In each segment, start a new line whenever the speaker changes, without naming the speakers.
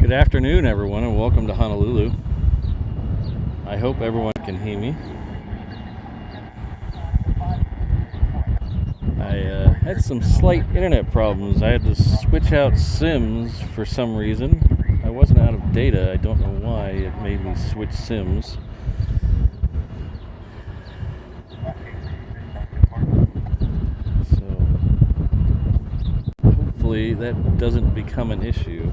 Good afternoon, everyone, and welcome to Honolulu. I hope everyone can hear me. I had some slight internet problems. I had to switch out SIMs for some reason. I wasn't out of data. I don't know why it made me switch SIMs. So hopefully that doesn't become an issue.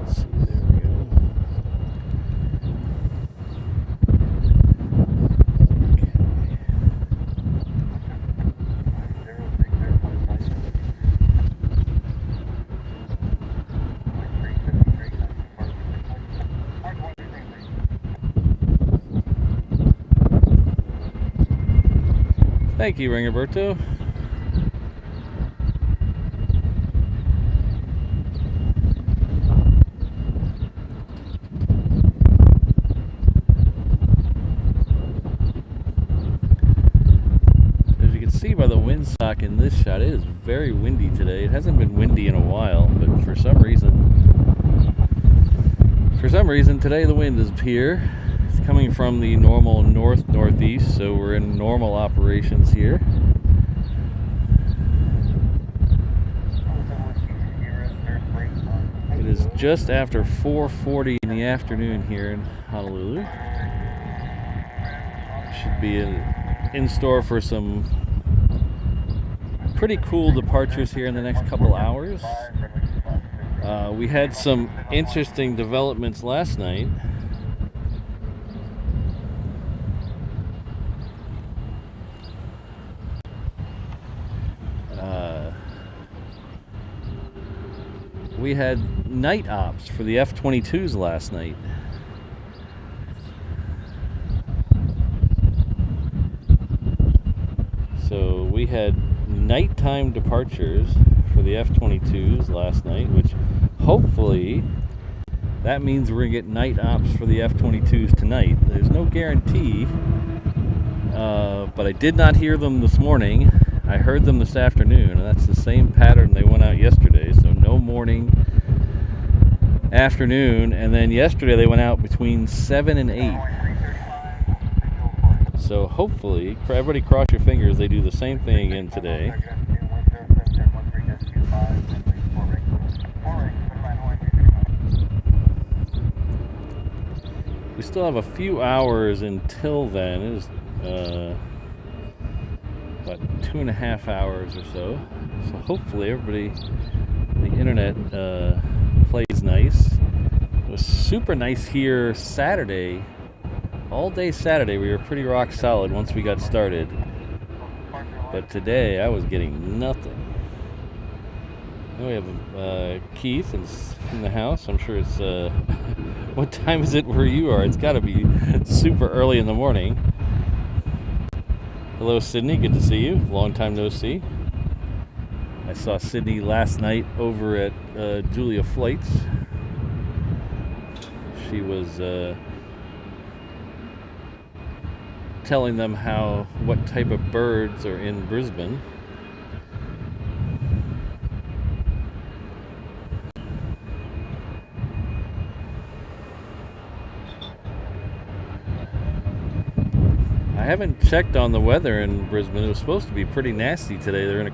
Let's see, there we go. Thank you, Ringoberto. As you can see by the windsock in this shot, it is very windy today. It hasn't been windy in a while, but for some reason today the wind is here. It's coming from the normal northeast, so we're in normal operations here. It is just after 4:40 in the afternoon here in Honolulu. Should be in store for some pretty cool departures here in the next couple hours. We had some interesting developments last night. We had night ops for the F-22s last night. So we had nighttime departures for the F-22s last night, which hopefully that means we're going to get night ops for the F-22s tonight. There's no guarantee, but I did not hear them this morning. I heard them this afternoon, and that's the same pattern they went out yesterday. So no morning, afternoon, and then yesterday they went out between 7 and 8. So hopefully, everybody cross your fingers, they do the same thing again today. We still have a few hours until then. It is about 2.5 hours or so. So hopefully everybody, the internet plays nice. It was super nice here Saturday. All day Saturday we were pretty rock solid once we got started. But today I was getting nothing. Now we have Keith in the house. I'm sure it's what time is it where you are? It's got to be super early in the morning. Hello, Sydney. Good to see you. Long time no see. I saw Sydney last night over at Julia Flights. She was telling them what type of birds are in Brisbane. I haven't checked on the weather in Brisbane. It was supposed to be pretty nasty today. They're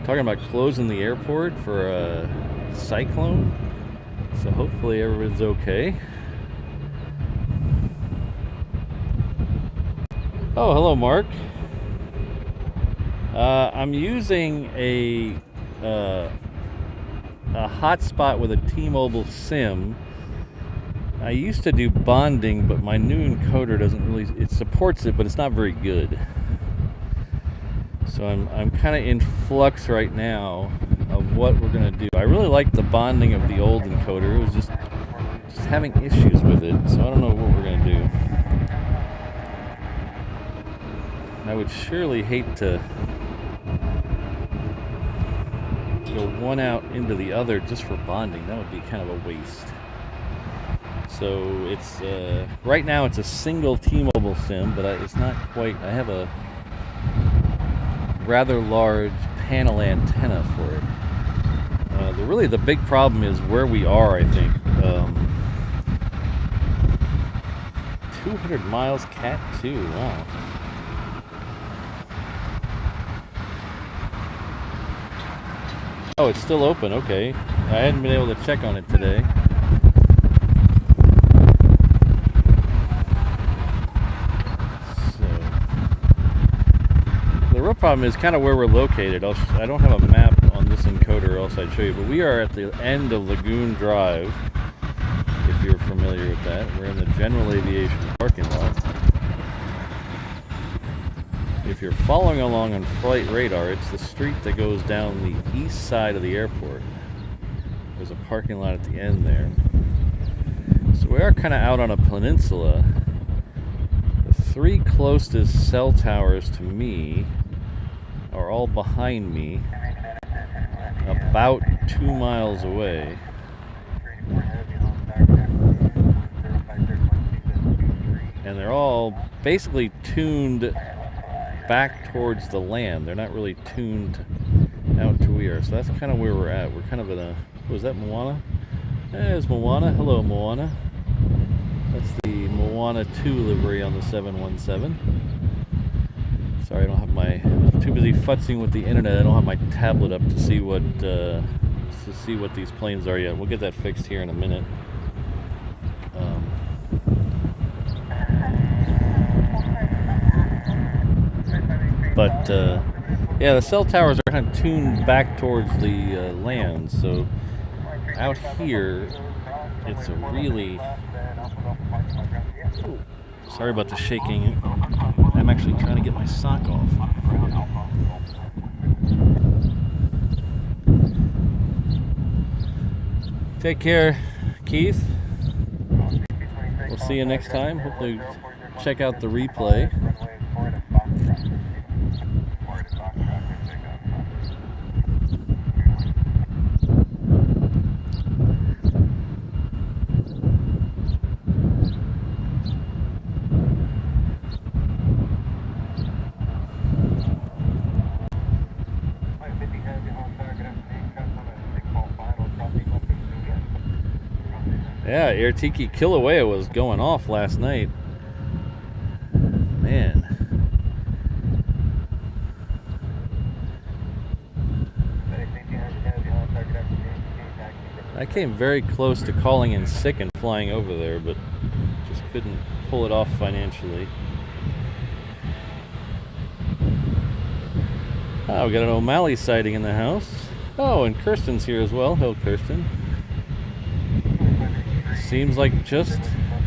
talking about closing the airport for a cyclone. So hopefully everyone's okay. Oh, hello, Mark. I'm using a hotspot with a T-Mobile SIM. I used to do bonding, but my new encoder doesn't really, it supports it, but it's not very good. So I'm kind of in flux right now of what we're going to do. I really like the bonding of the old encoder. It was just having issues with it, so I don't know what we're going to do. I would surely hate to go one out into the other just for bonding. That would be kind of a waste. So it's right now it's a single T-Mobile SIM, but it's not quite. I have a rather large panel antenna for it. Really, the big problem is where we are, I think. 200 miles Cat 2, wow. Oh, it's still open, okay. I hadn't been able to check on it today. So, the real problem is kind of where we're located. I don't have a map on this encoder, or else I'd show you, but we are at the end of Lagoon Drive, if you're familiar with that. We're in the General Aviation parking lot. If you're following along on flight radar, it's the street that goes down the east side of the airport. There's a parking lot at the end there. So we are kind of out on a peninsula. The three closest cell towers to me are all behind me, about 2 miles away. And they're all basically tuned back towards the land. They're not really tuned out to where. So that's kind of where we're at. We're kind of in a, was that Moana? There's Moana. Hello, Moana. That's the Moana 2 livery on the 717. Sorry, I don't have my, I'm too busy futzing with the internet. I don't have my tablet up to see what these planes are yet. We'll get that fixed here in a minute. Yeah, the cell towers are kind of tuned back towards the land, so out here it's a really... Oh, sorry about the shaking. I'm actually trying to get my sock off. Take care, Keith. We'll see you next time. Hopefully check out the replay. Yeah, Air Tiki Kilauea was going off last night. Man. I came very close to calling in sick and flying over there, but just couldn't pull it off financially. Oh, we got an O'Malley sighting in the house. Oh, and Kirsten's here as well. Hello, Kirsten. Seems like just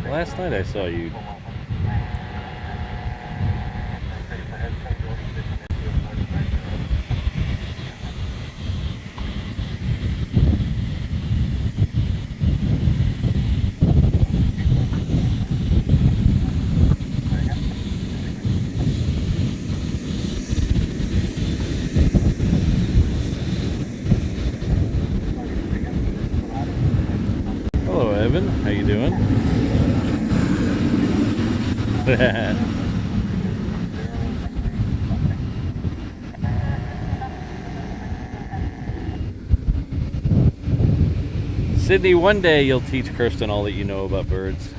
last night I saw you. How you doing? Sydney, one day you'll teach Kirsten all that you know about birds.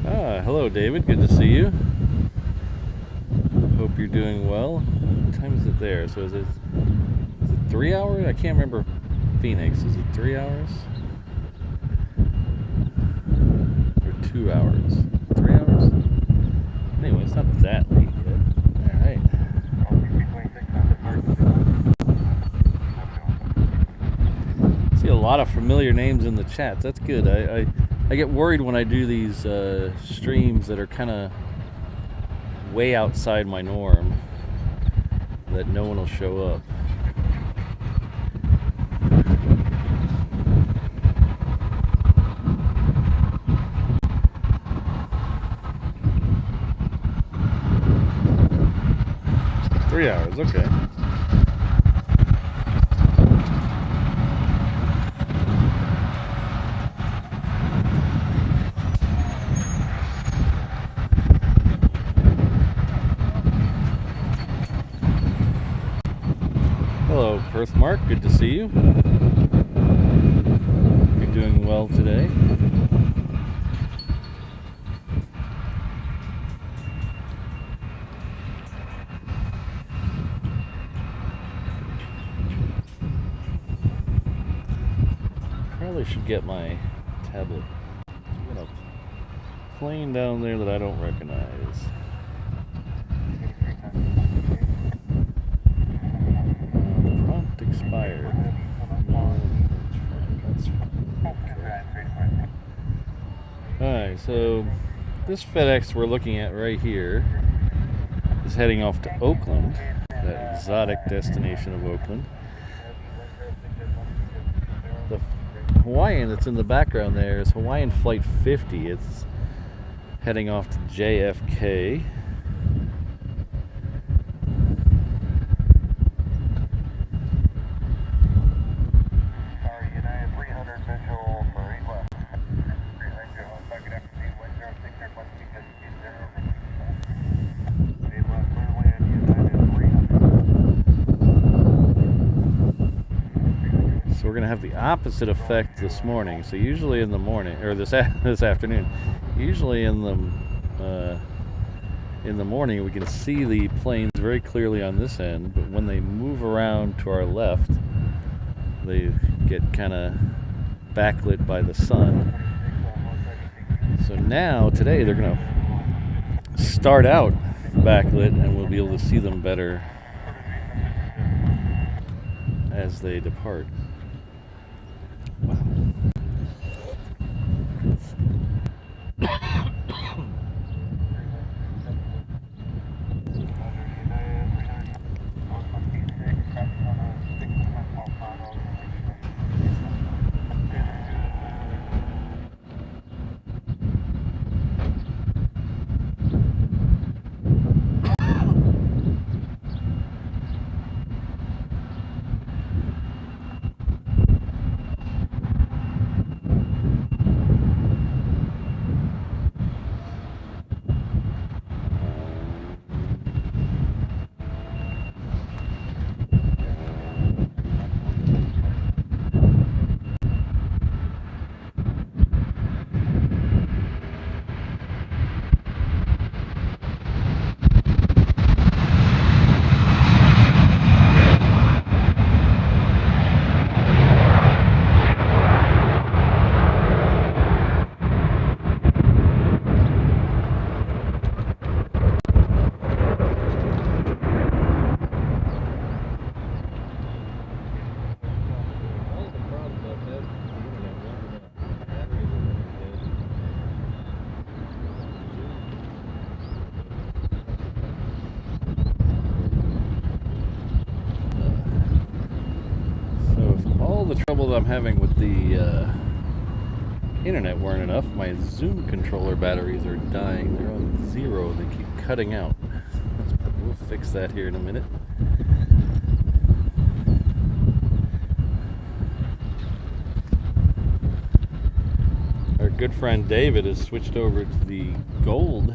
Ah, hello David, good to see you. Hope you're doing well. What time is it there? So is it 3 hours? I can't remember Phoenix. Is it 3 hours? Or 2 hours? 3 hours? Anyway, it's not that late yet. Alright. See a lot of familiar names in the chat. That's good. I get worried when I do these streams that are kind of way outside my norm, that no one will show up. Three hours, okay. Birthmark, good to see you. You're doing well today. Probably should get my tablet. I've got a plane down there that I don't recognize. Prompt expired. Alright, so this FedEx we're looking at right here is heading off to Oakland, that exotic destination of Oakland. The Hawaiian that's in the background there is Hawaiian Flight 50. It's heading off to JFK. So we're going to have the opposite effect this morning. So usually in the morning, or this afternoon, usually in the morning we can see the planes very clearly on this end, but when they move around to our left, they get kind of backlit by the sun. So now, today, they're going to start out backlit and we'll be able to see them better as they depart. Wow. The trouble that I'm having with the internet weren't enough. My Zoom controller batteries are dying. They're on 0. They keep cutting out. We'll fix that here in a minute. Our good friend David has switched over to the gold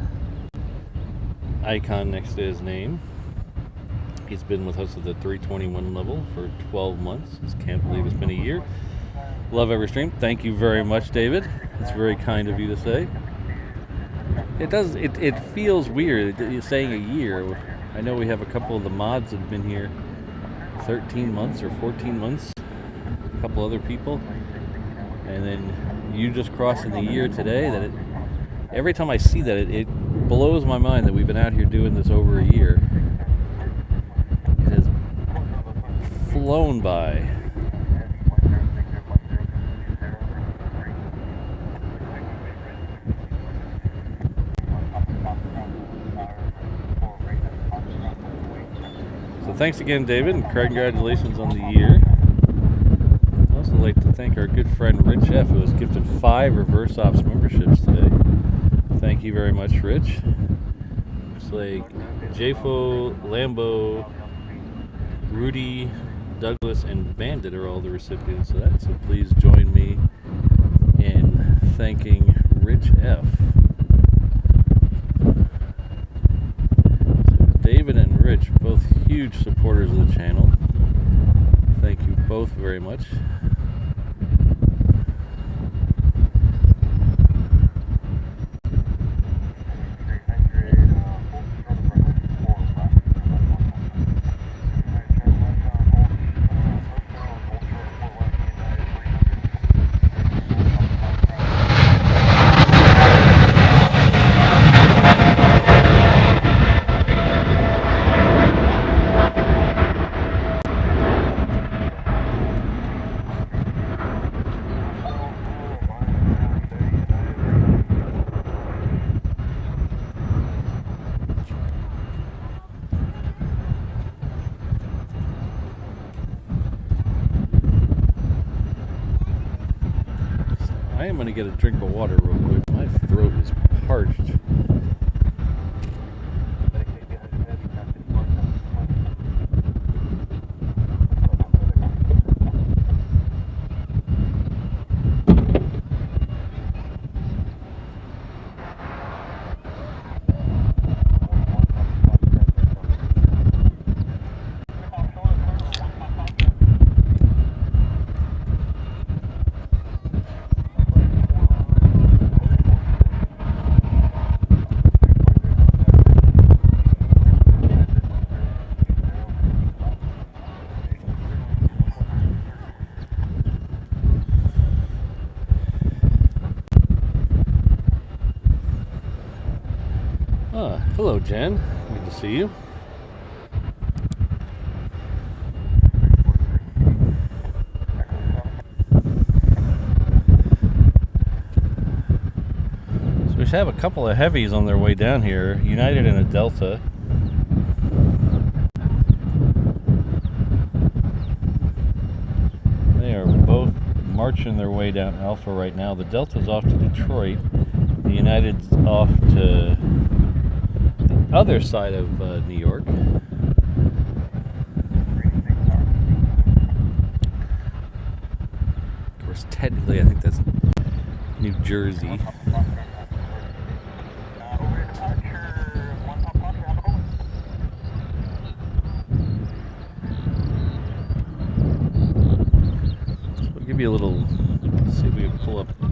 icon next to his name. He's been with us at the 321 level for 12 months. Just can't believe it's been a year. Love every stream. Thank you very much, David. It's very kind of you to say. It feels weird saying a year. I know we have a couple of the mods that have been here 13 months or 14 months. A couple other people. And then you just crossing the year today. Every time I see that, it blows my mind that we've been out here doing this over a year. It has flown by. So thanks again, David, and congratulations on the year. I'd also like to thank our good friend Rich F, who was gifted 5 Reverse Ops memberships today. Thank you very much, Rich. Looks like Jafo, Lambo, Rudy, Douglas, and Bandit are all the recipients of that. So please join me in thanking Rich F. So David and Rich, both huge supporters of the channel. Thank you both very much. I am going to get a drink of water real quick. My throat is parched. Hello, Jen. Good to see you. So we should have a couple of heavies on their way down here, United and a Delta. They are both marching their way down Alpha right now. The Delta's off to Detroit. The United's off to the other side of New York. Of course, technically, I think that's New Jersey. So I'll give you a little, let's see if we can pull up a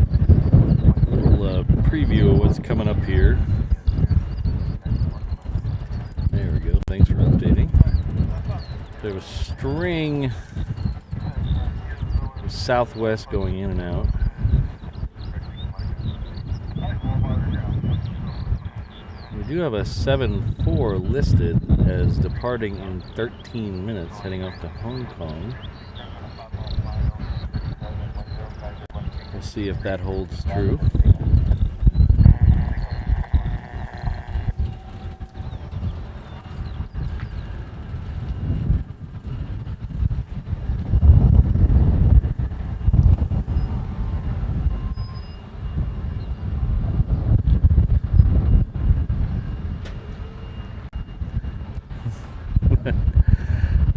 little preview of what's coming up here. There we go. Thanks for updating. There was a string of Southwest going in and out. We do have a 7-4 listed as departing in 13 minutes, heading off to Hong Kong. We'll see if that holds true.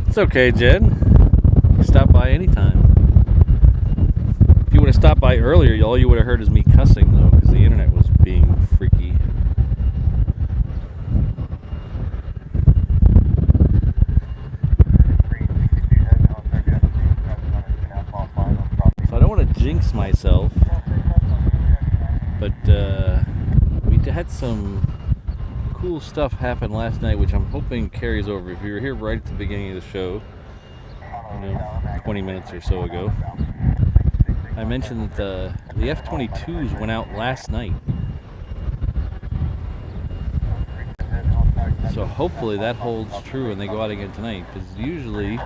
It's okay, Jen. You can stop by anytime. If you would have stopped by earlier, all you would have heard is me cussing, though, because the internet was being freaky. So I don't want to jinx myself, but we had some cool stuff happened last night, which I'm hoping carries over. If you were here right at the beginning of the show, 20 minutes or so ago, I mentioned that the F-22s went out last night. So hopefully that holds true and they go out again tonight, because usually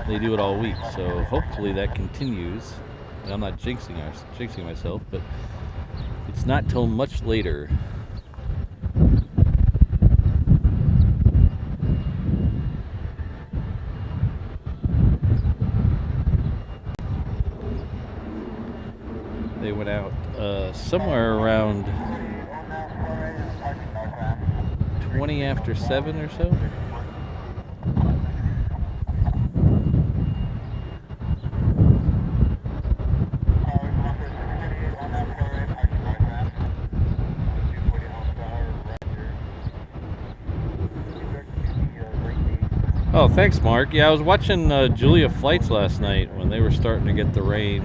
they do it all week. So hopefully that continues. And I'm not jinxing myself, but it's not till much later. They went out somewhere around 20 after 7 or so. Oh, thanks, Mark. Yeah, I was watching Julia flights last night when they were starting to get the rain.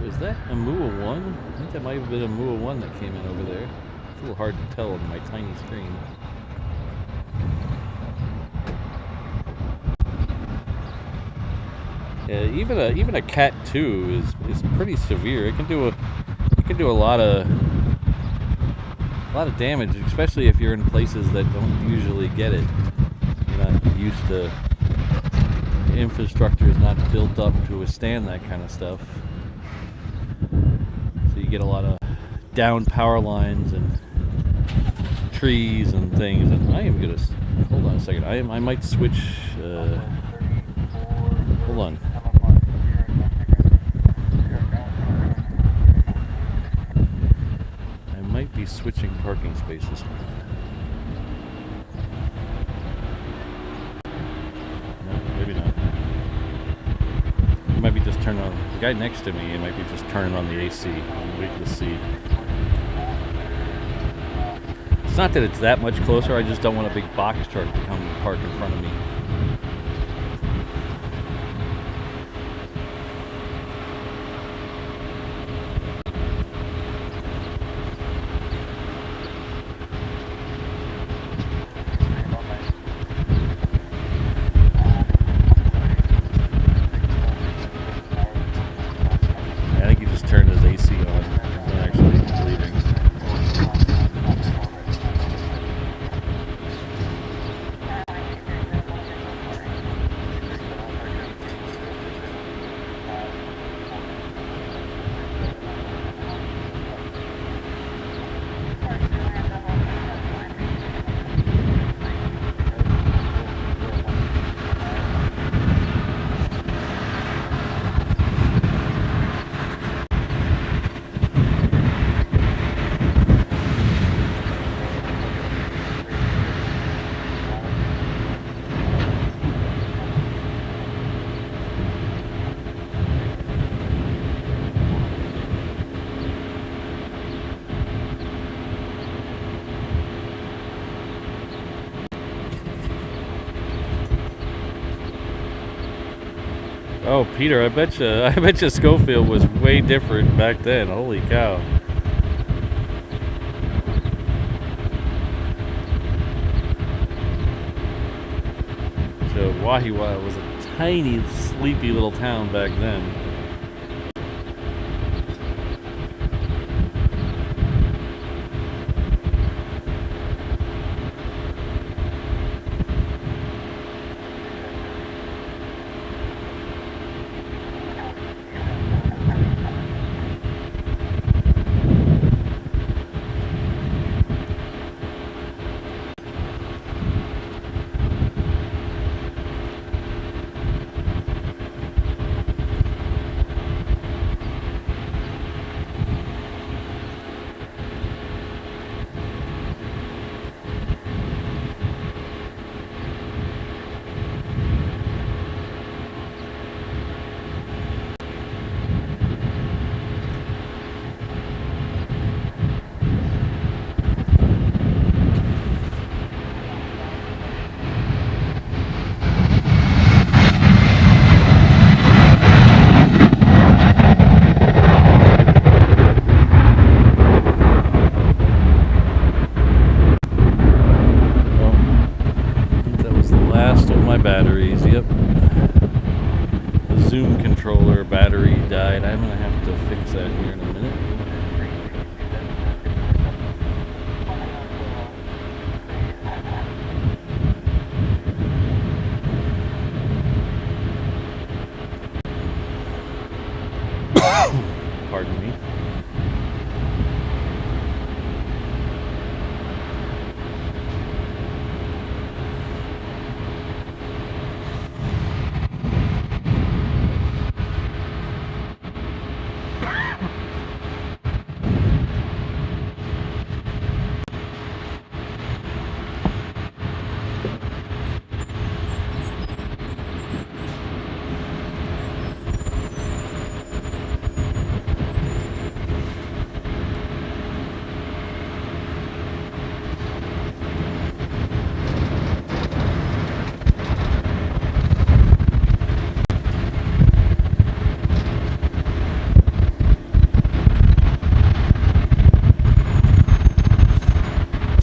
Was that a Mua 1? I think that might have been a Mua 1 that came in over there. It's a little hard to tell on my tiny screen. Yeah, even a Cat 2 is pretty severe. It can do a lot of damage, especially if you're in places that don't usually get it. You're not used to, infrastructure is not built up to withstand that kind of stuff. So you get a lot of down power lines and trees and things. And I am gonna hold on a second. I might switch. Hold on. I might be switching parking spaces. No, maybe not. It might be just turning on. The guy next to me, it might be just turning on the AC. I'm waiting to see. It's not that it's that much closer. I just don't want a big box truck to come and park in front of me. Turned his AC on. I'm actually leaving. Oh, Peter, I bet you Schofield was way different back then. Holy cow. So Wahiwa was a tiny, sleepy little town back then.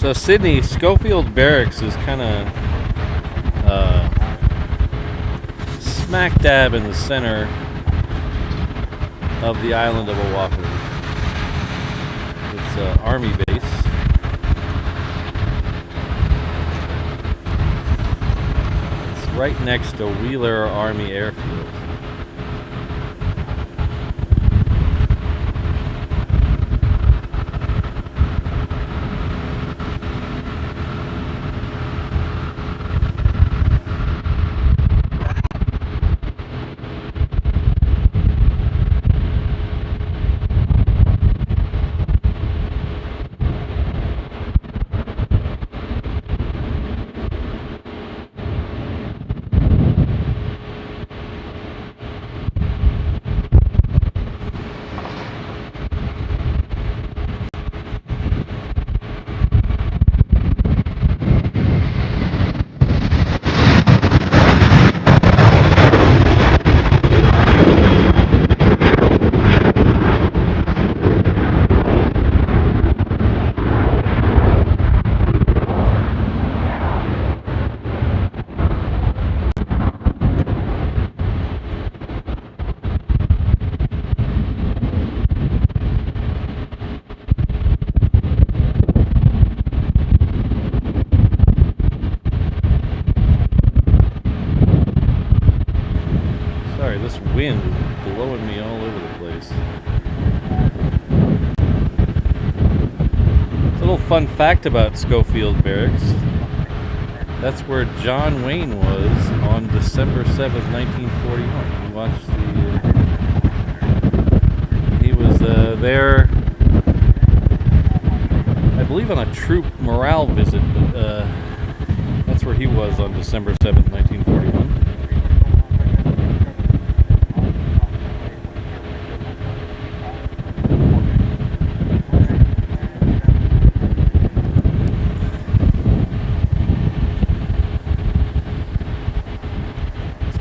So Sydney, Schofield Barracks is kind of smack dab in the center of the island of Oahu. It's an army base. It's right next to Wheeler Army Airfield. This wind is blowing me all over the place. A little fun fact about Schofield Barracks. That's where John Wayne was on December 7th, 1941. He watched he was there, I believe, on a troop morale visit, but that's where he was on December 7th, 1941.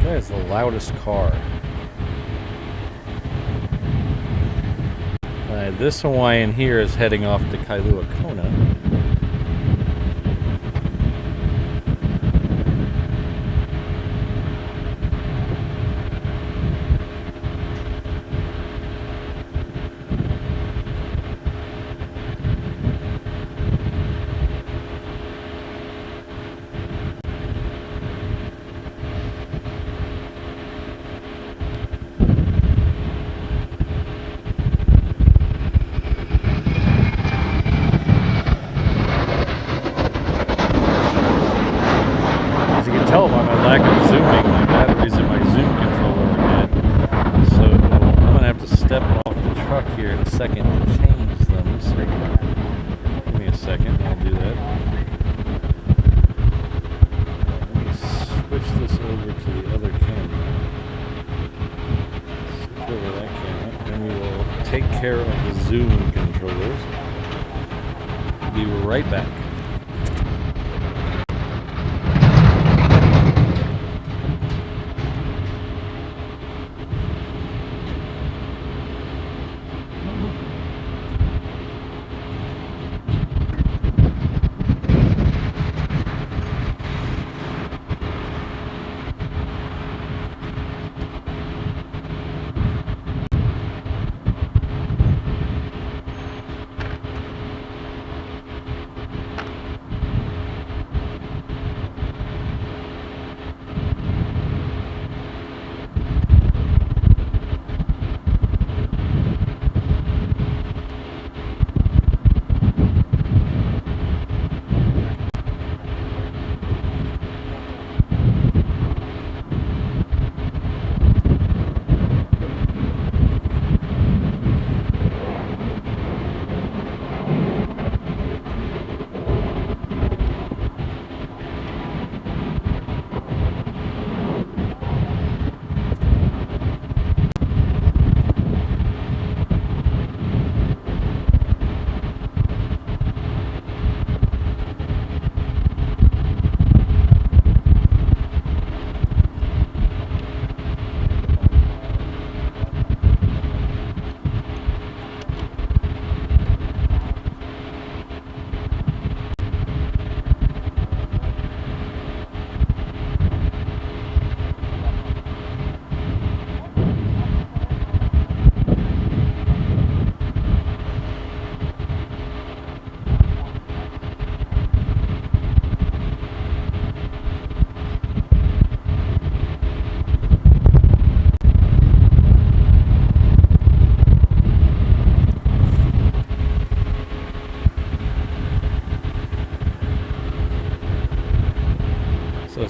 Is the loudest car. This Hawaiian here is heading off to Kailua Kona. Tell by my lack of zooming, my batteries in my zoom controller are dead. So I'm going to have to step off the truck here in a second to change them. So give me a second, I'll do that. Let me switch this over to the other camera. Switch over that camera, and we will take care of the zoom controllers. Be right back.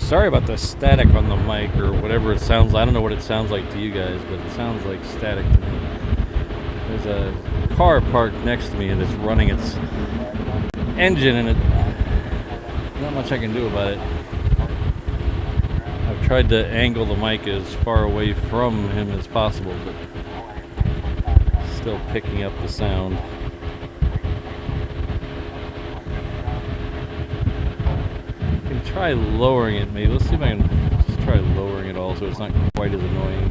Sorry about the static on the mic or whatever it sounds like. I don't know what it sounds like to you guys, but it sounds like static to me. There's a car parked next to me and it's running its engine, and not much I can do about it. I've tried to angle the mic as far away from him as possible, but still picking up the sound. I can try lowering it maybe. Let's see if I can just try lowering it all so it's not quite as annoying.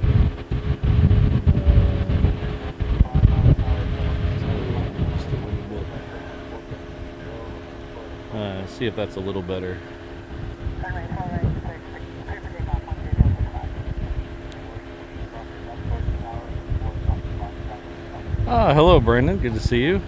Just a little bit. See if that's a little better. Hello, Brandon. Good to see you.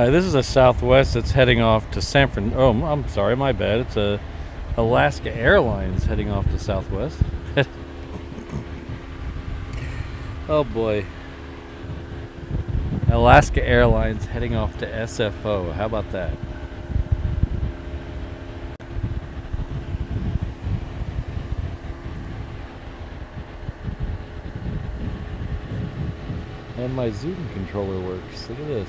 This is a Southwest that's heading off to San Fran. Oh, I'm sorry, my bad. It's a Alaska Airlines heading off to Southwest. Oh boy. Alaska Airlines heading off to SFO. How about that? And my Zoom controller works. Look at this.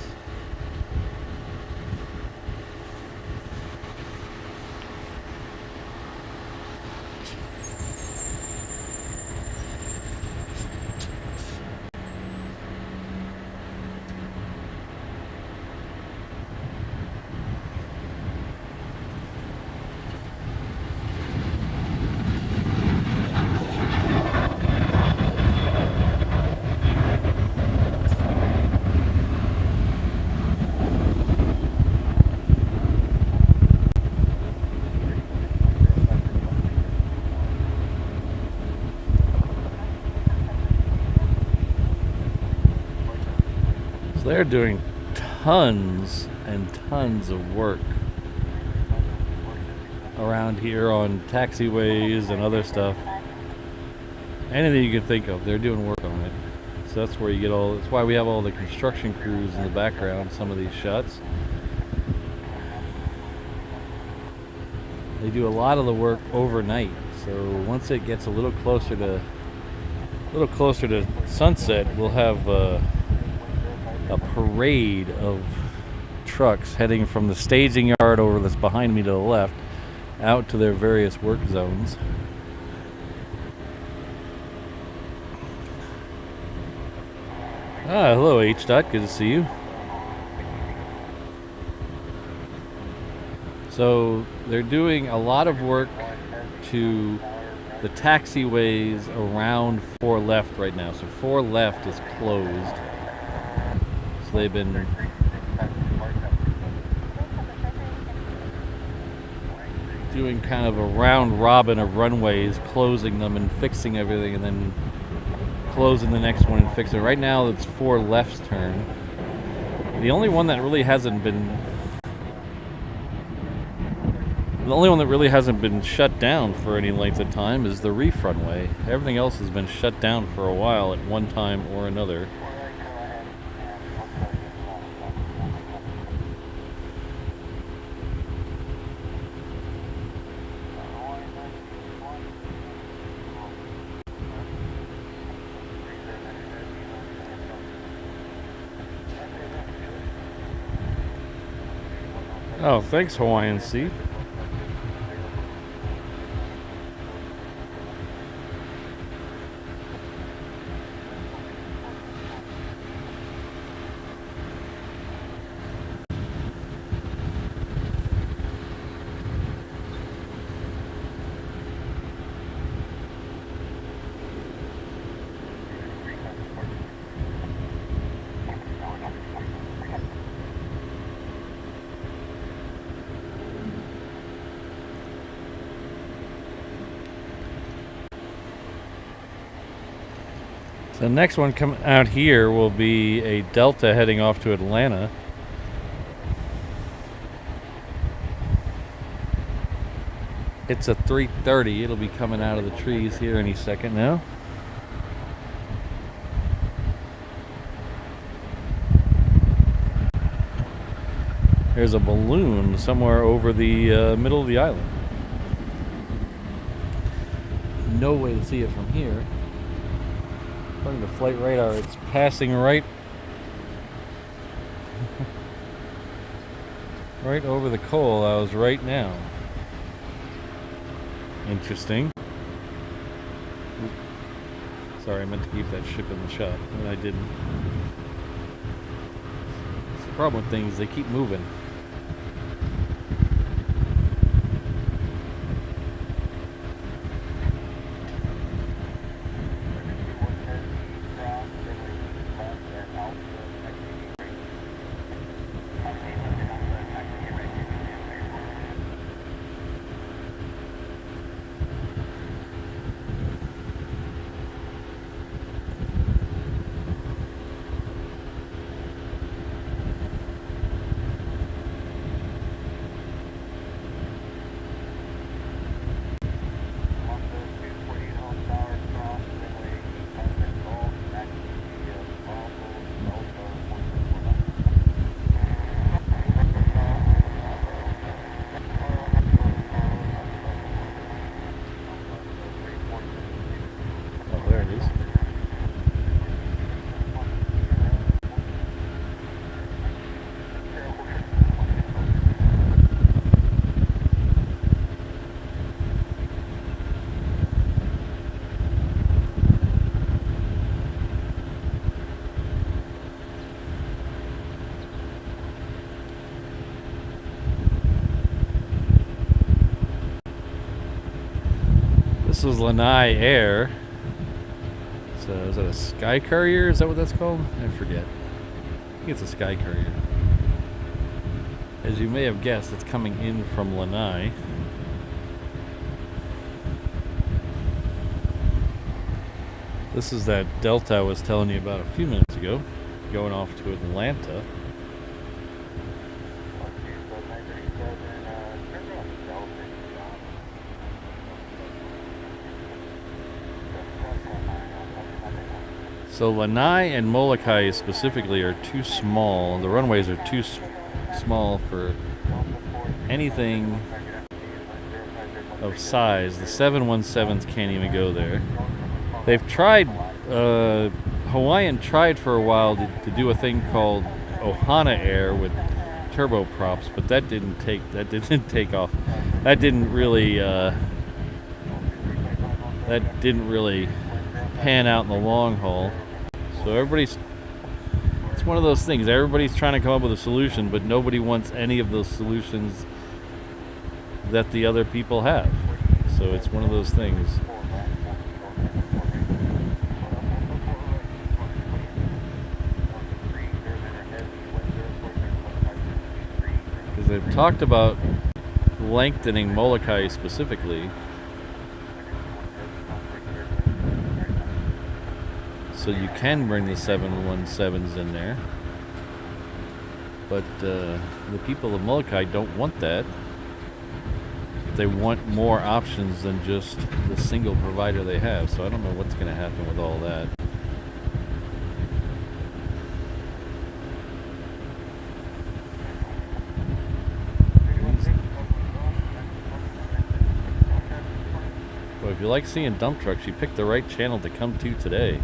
They're doing tons and tons of work around here on taxiways and other stuff. Anything you can think of, they're doing work on it. So that's where you get that's why we have all the construction crews in the background, some of these shots. They do a lot of the work overnight. So once it gets a little closer to sunset, we'll have a parade of trucks heading from the staging yard over that's behind me to the left out to their various work zones. Hello H. Good to see you. So they're doing a lot of work to the taxiways around 4 Left right now. So 4 Left is closed. So they've been doing kind of a round robin of runways, closing them and fixing everything, and then closing the next one and fixing it. Right now it's 4 Left's turn. The only one that really hasn't been shut down for any length of time is the reef runway. Everything else has been shut down for a while at one time or another. Oh, thanks, Hawaiian Sea. So the next one coming out here will be a Delta heading off to Atlanta. It's a 3:30. It'll be coming out of the trees here any second now. There's a balloon somewhere over the middle of the island. No way to see it from here. According to flight radar, it's passing right over the coal house right now. Interesting. Sorry, I meant to keep that ship in the shot, and I didn't. It's the problem with things, they keep moving. This is Lanai Air. So is that a sky courier? Is that what that's called? I forget. I think it's a sky courier. As you may have guessed, it's coming in from Lanai. This is that Delta I was telling you about a few minutes ago, going off to Atlanta. So Lanai and Molokai specifically are too small. The runways are too small for anything of size. The 717s can't even go there. They've tried, Hawaiian tried for a while to do a thing called Ohana Air with turboprops, but that didn't take off. That didn't really pan out in the long haul. So it's one of those things. Everybody's trying to come up with a solution, but nobody wants any of those solutions that the other people have. So it's one of those things. Because they've talked about lengthening Molokai specifically, so you can bring the 717s in there, but the people of Molokai don't want that. They want more options than just the single provider they have, so I don't know what's going to happen with all that. But if you like seeing dump trucks, you picked the right channel to come to today.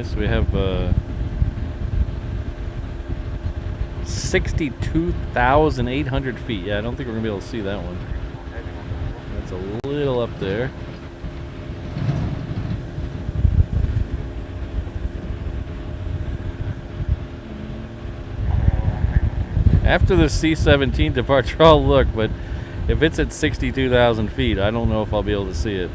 nice. We have 62,800 feet. Yeah, I don't think we're gonna be able to see that one. That's a little up there. After the C-17 departure, I'll look, but if it's at 62,000 feet, I don't know if I'll be able to see it.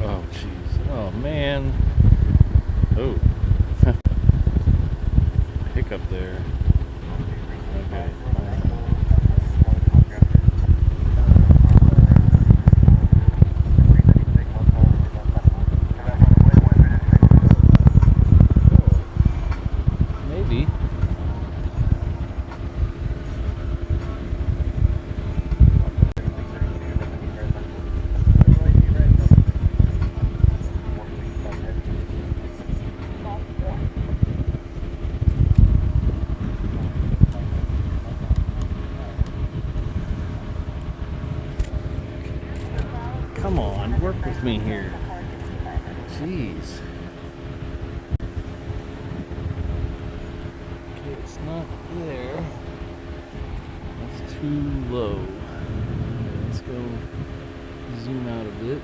Oh, jeez. Oh, man. Oh. Hiccup there. Okay. Maybe. Come on, work with me here. Jeez. Okay, it's not there. That's too low. Okay, let's go zoom out a bit.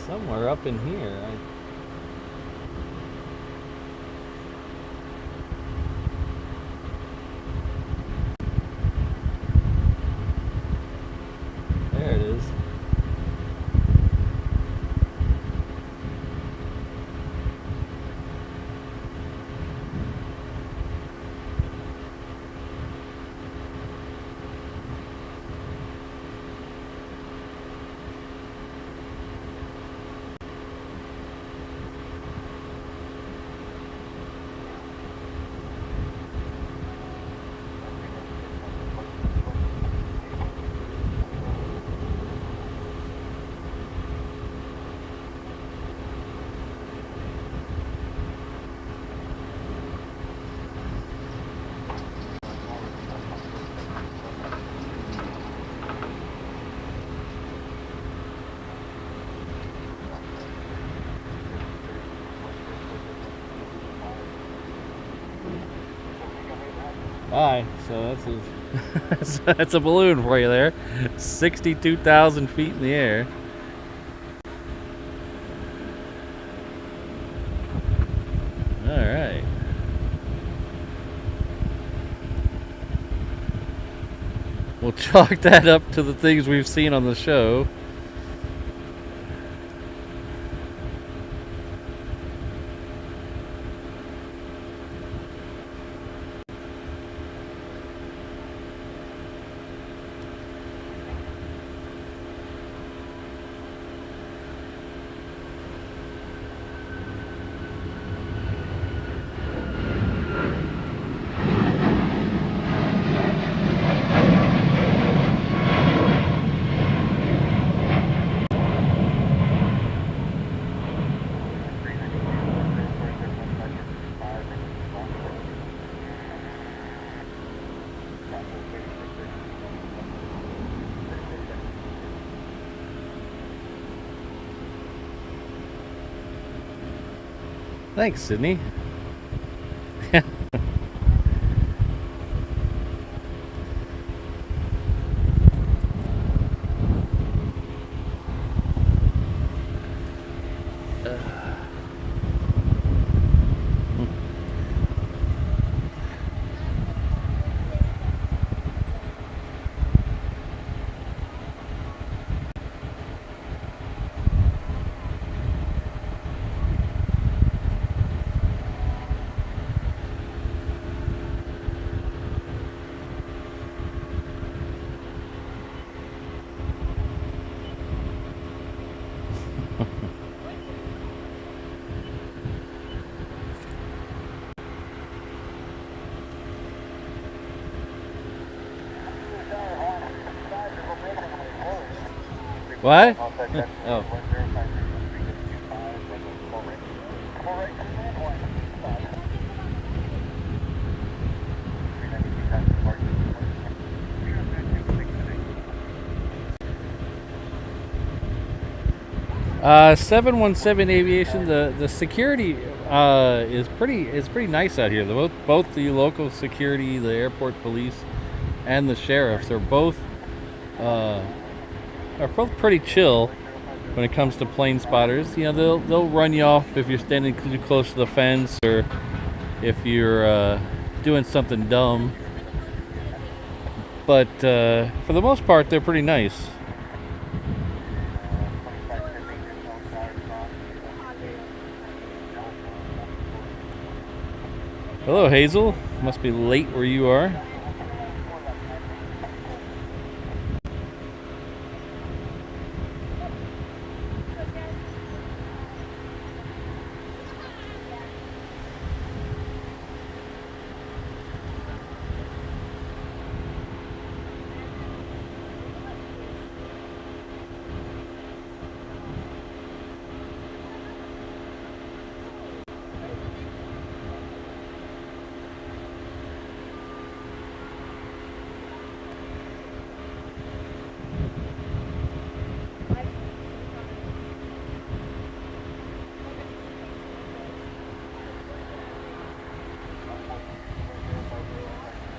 Somewhere up in here. There it is. Bye. So that's a that's a balloon for you there. 62,000 feet in the air. We'll chalk that up to the things we've seen on the show. Thanks, Sydney. What? Oh. Uh, 717 Aviation. The security is pretty nice out here. Both the local security, the airport police, and the sheriffs are both pretty chill when it comes to plane spotters. You know, they'll run you off if you're standing too close to the fence or if you're doing something dumb. But for the most part, they're pretty nice. Hello, Hazel. Must be late where you are.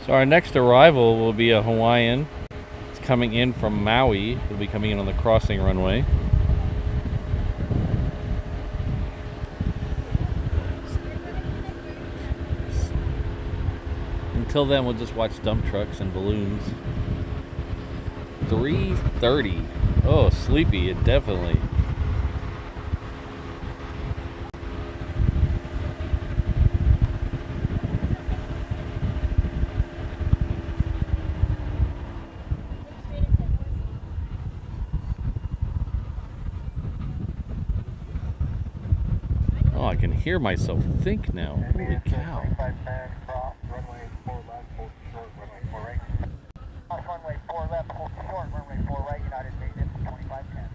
So our next arrival will be a Hawaiian. It's coming in from Maui. It'll be coming in on the crossing runway. Until then, we'll just watch dump trucks and balloons. 3:30. Oh, sleepy, definitely. Oh, I can hear myself think now. Holy cow.
Runway 4 left, hold short, runway 4 right, United States, 2510.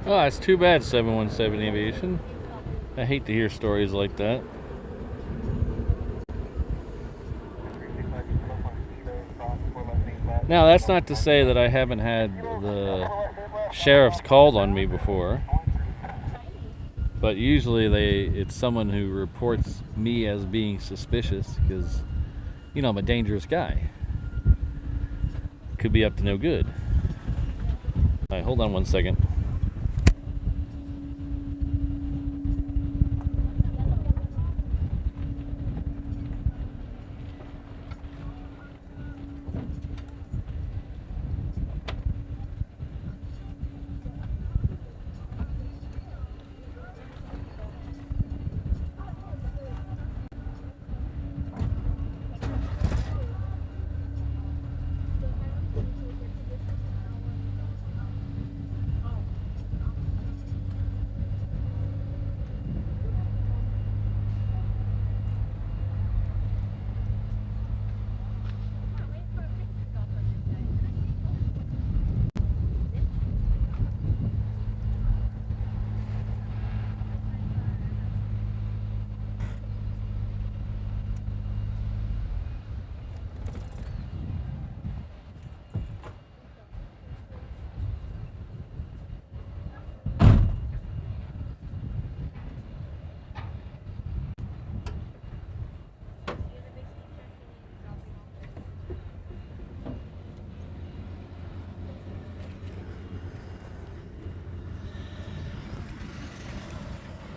Oh, it's too bad, 717 Aviation. I hate to hear stories like that. Now, that's not to say that I haven't had the sheriffs called on me before, but usually it's someone who reports me as being suspicious because, you know, I'm a dangerous guy. Could be up to no good. All right, hold on 1 second.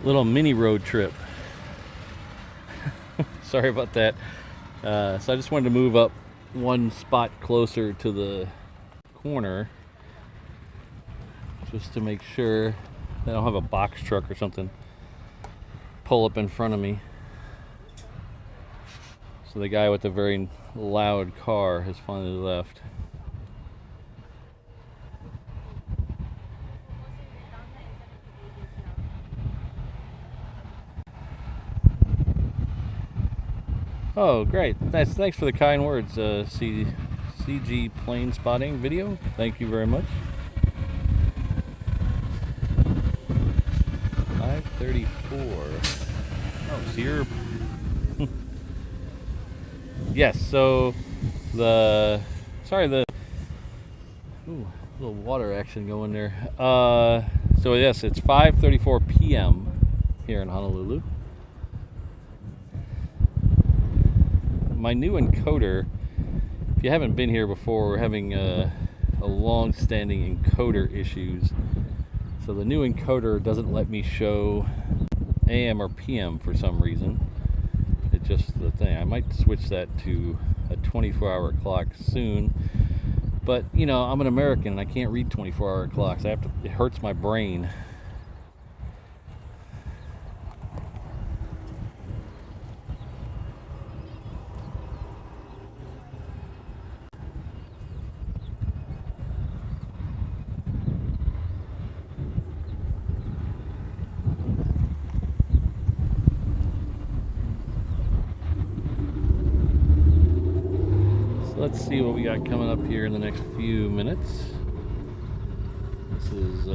Little mini road trip. Sorry about that. So I just wanted to move up one spot closer to the corner just to make sure that I don't have a box truck or something pull up in front of me. So the guy with the very loud car has finally left. Oh, great. Thanks for the kind words, CG Planespotting video. Thank you very much. 534. Oh, so you're... Yes, so the... Sorry, the... Ooh, little water action going there. So yes, it's 5:34 p.m. here in Honolulu. My new encoder, if you haven't been here before, we're having a long-standing encoder issues. So the new encoder doesn't let me show AM or PM for some reason. It's just the thing. I might switch that to a 24-hour clock soon. But, you know, I'm an American and I can't read 24-hour clocks. It hurts my brain. Let's see what we got coming up here in the next few minutes. This is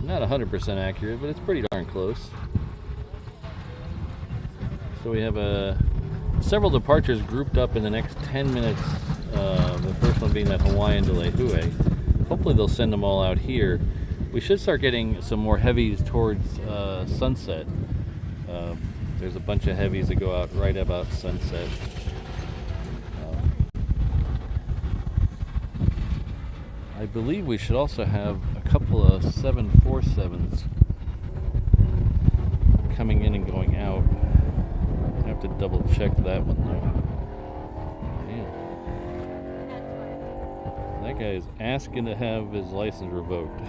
not 100% accurate, but it's pretty darn close. So we have several departures grouped up in the next 10 minutes. The first one being that Hawaiian to Lehue. Hopefully they'll send them all out here. We should start getting some more heavies towards sunset. There's a bunch of heavies that go out right about sunset. I believe we should also have a couple of 747s coming in and going out. I have to double check that one though. Man. That guy is asking to have his license revoked.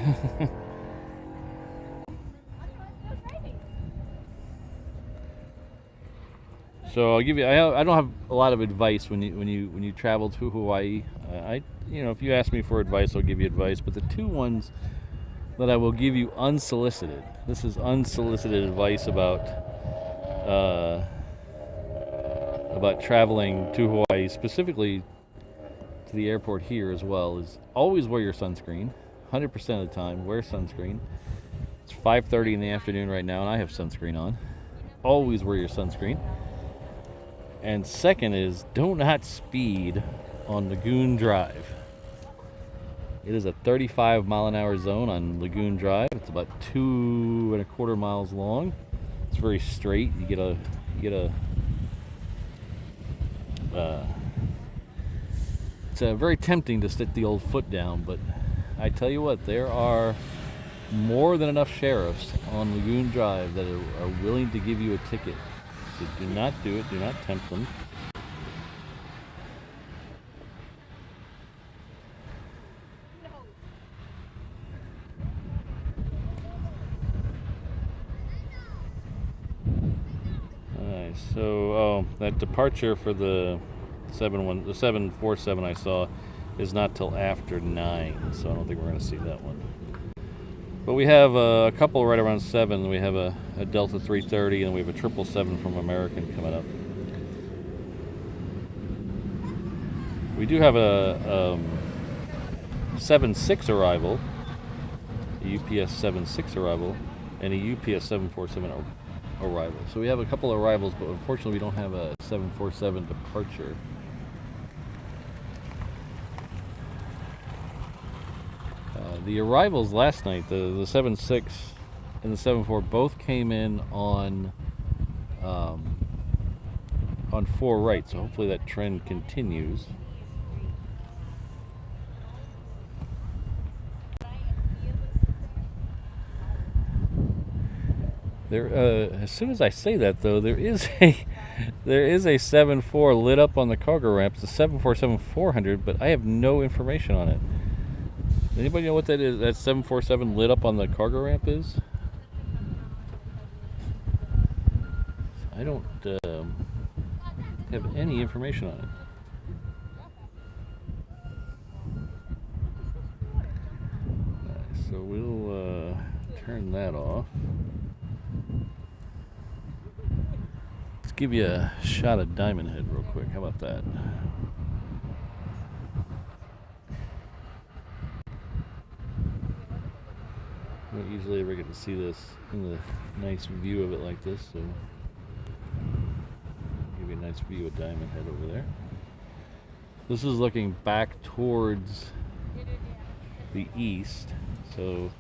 So I'll give you. I don't have a lot of advice when you travel to Hawaii. If you ask me for advice, I'll give you advice. But the two ones that I will give you unsolicited. This is unsolicited advice about traveling to Hawaii, specifically to the airport here as well. Is always wear your sunscreen. 100% of the time, wear sunscreen. It's 5:30 in the afternoon right now, and I have sunscreen on. Always wear your sunscreen. And second is, do not speed on Lagoon Drive. It is a 35-mile-an-hour zone on Lagoon Drive. It's about 2.25 miles long. It's very straight. It's very tempting to stick the old foot down, but I tell you what, there are more than enough sheriffs on Lagoon Drive that are willing to give you a ticket. So do not do it. Do not tempt them. Alright, so that departure for the 747 I saw is not till after 9, so I don't think we're going to see that one. But we have a couple right around 7. We have a Delta 330, and we have a 777 from American coming up. We do have a 7.6 arrival, a UPS 7.6 arrival, and a UPS 747 arrival. So we have a couple of arrivals, but unfortunately we don't have a 747 departure. The arrivals last night, the 7.6 and the 7.4 both came in on 4 right, so hopefully that trend continues. As soon as I say that, though, there is a 7.4 lit up on the cargo ramp. It's a 747-400, but I have no information on it. Anybody know what that is? That 747 lit up on the cargo ramp is? I don't have any information on it. So we'll turn that off. Let's give you a shot of Diamond Head real quick. How about that? I don't usually ever get to see this in the nice view of it like this, so I'll give you a nice view of Diamond Head over there. This is looking back towards the east, so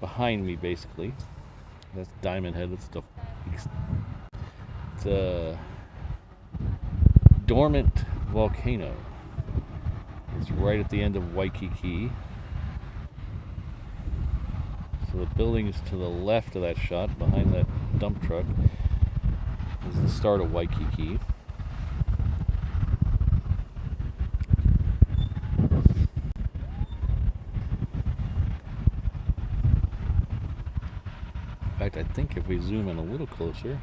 behind me basically. That's Diamond Head. It's a dormant volcano. It's right at the end of Waikiki. So the building is to the left of that shot, behind that dump truck is the start of Waikiki. In fact, I think if we zoom in a little closer,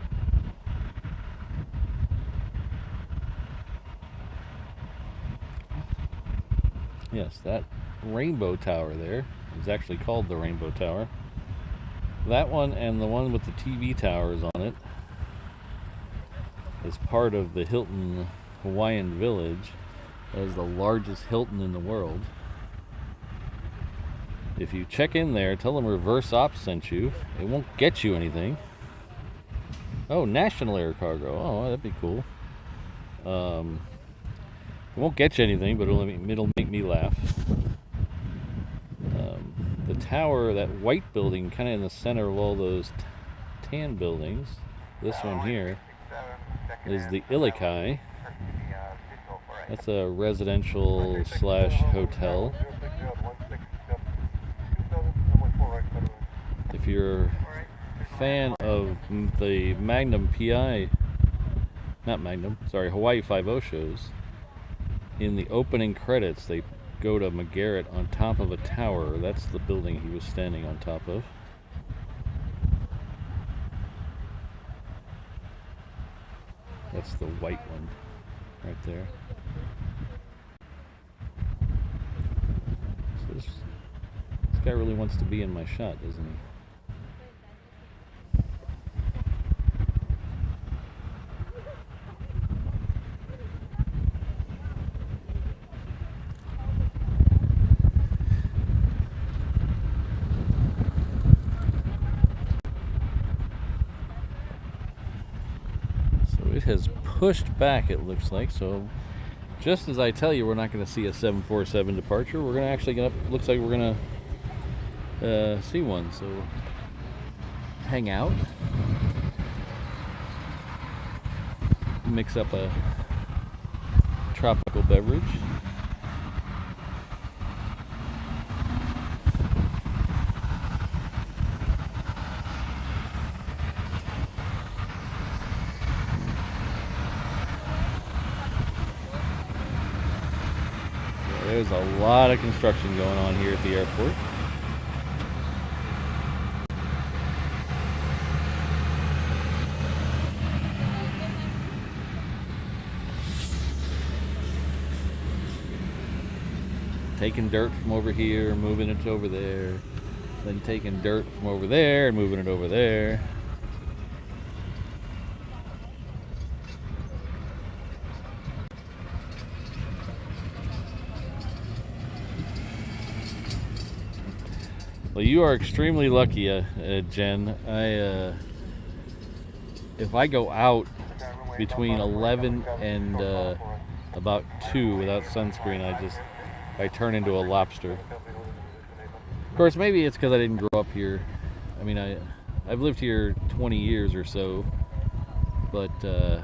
yes, that rainbow tower there is actually called the Rainbow Tower. That one and the one with the TV towers on it is part of the Hilton Hawaiian Village. That is the largest Hilton in the world. If you check in there, tell them Reverse Ops sent you. It won't get you anything. Oh, National Air Cargo. Oh, that'd be cool. It won't get you anything, but it'll make me laugh. The tower, that white building, kind of in the center of all those tan buildings. This one here is the Ilikai. That's a residential slash hotel. If you're a fan of the Hawaii Five-0 shows, in the opening credits they go to McGarrett on top of a tower. That's the building he was standing on top of. That's the white one right there. So this guy really wants to be in my shot, doesn't he? has pushed back, it looks like. So just as I tell you, we're not going to see a 747 departure. We're going to actually looks like we're going to see one. So hang out, mix up a tropical beverage. There's a lot of construction going on here at the airport. Taking dirt from over here, moving it to over there, then taking dirt from over there and moving it over there. Well, you are extremely lucky, Jen. If I go out between 11 and about 2 without sunscreen, I turn into a lobster. Of course, maybe it's because I didn't grow up here. I mean, I've lived here 20 years or so, but I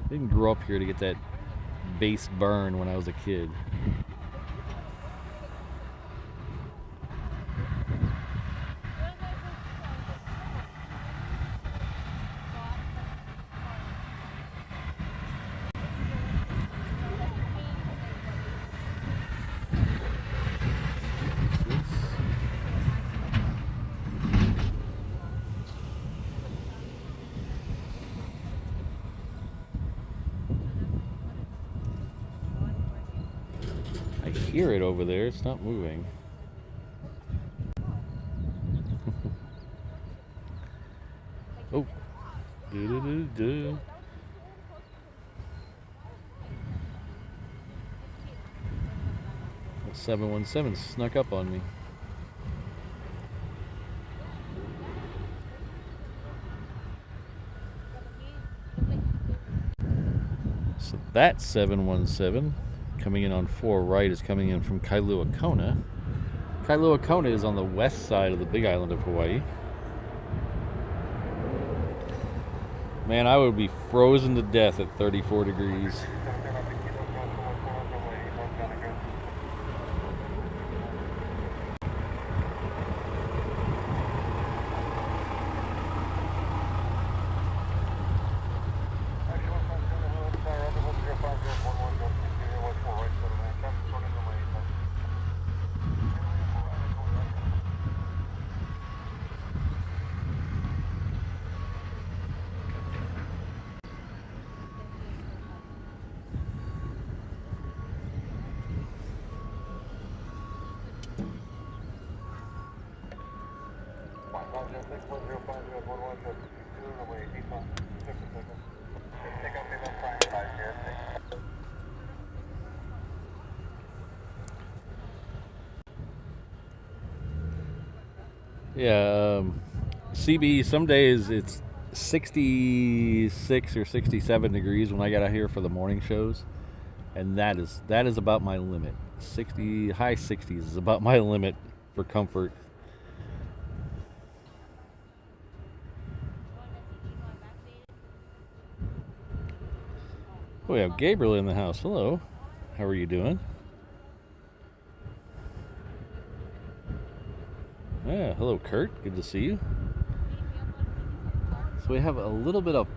didn't grow up here to get that base burn when I was a kid. I hear it over there. It's not moving. Oh. 717 snuck up on me. So that 717 coming in on 4 right is coming in from Kailua Kona. Kailua Kona is on the west side of the big island of Hawaii. Man, I would be frozen to death at 34 degrees. Yeah, CB, some days it's 66 or 67 degrees when I get out here for the morning shows, and that is about my limit. 60, high 60s is about my limit for comfort. We have Gabriel in the house. Hello, how are you doing? Yeah, hello Kurt, good to see you. So we have a little bit of,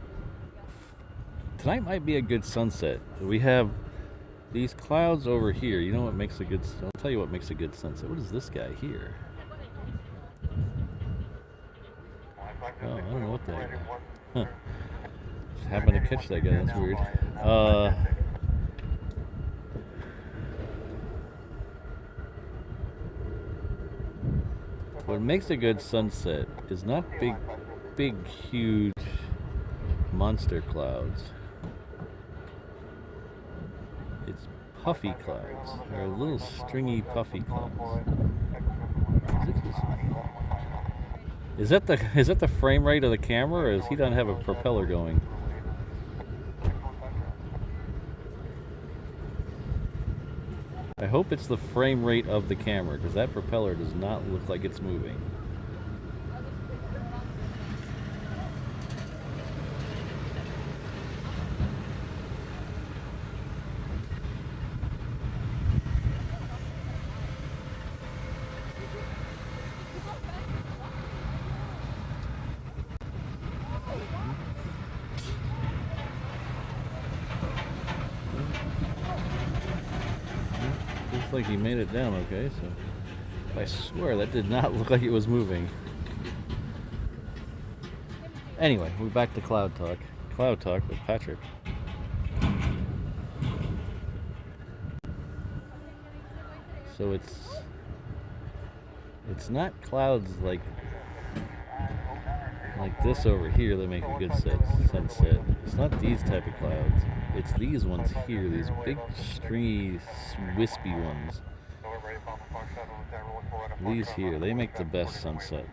tonight might be a good sunset. We have these clouds over here. You know what makes a good, I'll tell you what makes a good sunset. What is this guy here? Oh, I don't know what that is. Huh. Just happened to catch that guy, that's weird. What makes a good sunset is not big, huge monster clouds. It's puffy clouds, or little stringy puffy clouds. Is that the frame rate of the camera, or does he not have a propeller going? hope it's the frame rate of the camera, because that propeller does not look like it's moving. Looks like he made it down okay, so I swear that did not look like it was moving. Anyway, we're back to Cloud Talk. Cloud Talk with Patrick. So it's not clouds like this over here that make a good sunset. It's not these type of clouds. It's these ones here, these big stringy wispy ones. These here, they make the best sunset.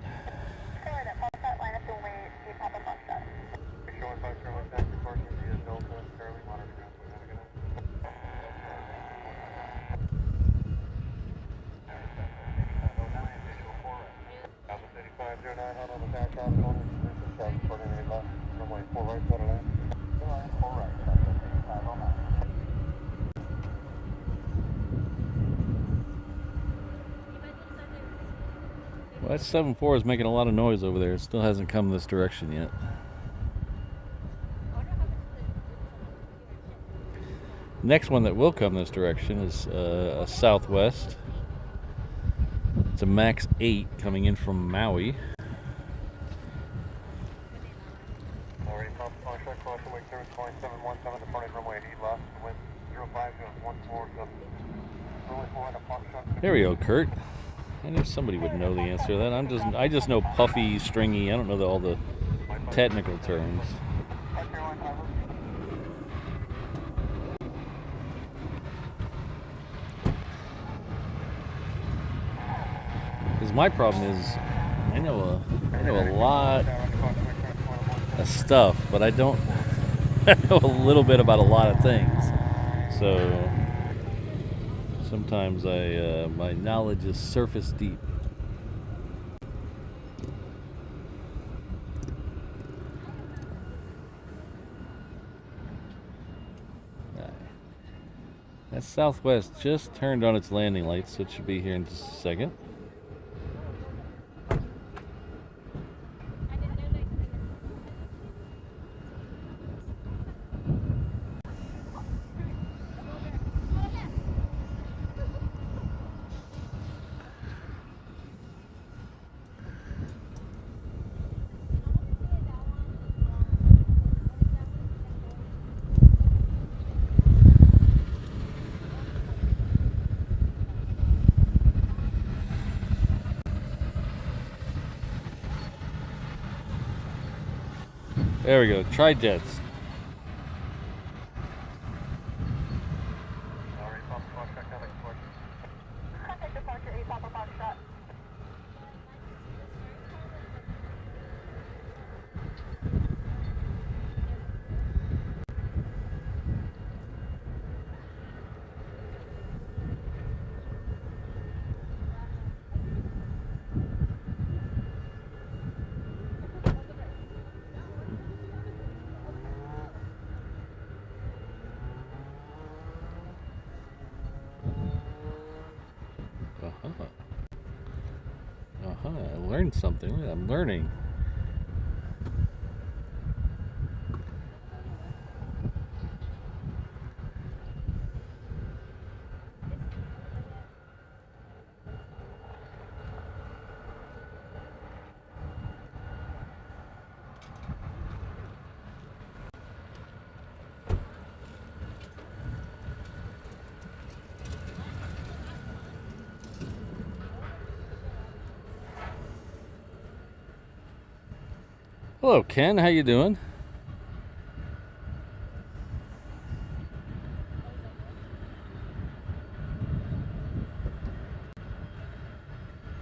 Well, that 7.4 is making a lot of noise over there. It still hasn't come this direction yet. Next one that will come this direction is a southwest. It's a max 8 coming in from Maui. There we go, Kurt. I knew somebody would know the answer to that. I just know puffy, stringy. I don't know all the technical terms. Because my problem is, I know a lot of stuff, but I don't know a little bit about a lot of things. So sometimes my knowledge is surface deep. That Southwest just turned on its landing lights, so it should be here in just a second. There we go, tri-jets. I learned something. I'm learning. Hello, Ken. How you doing?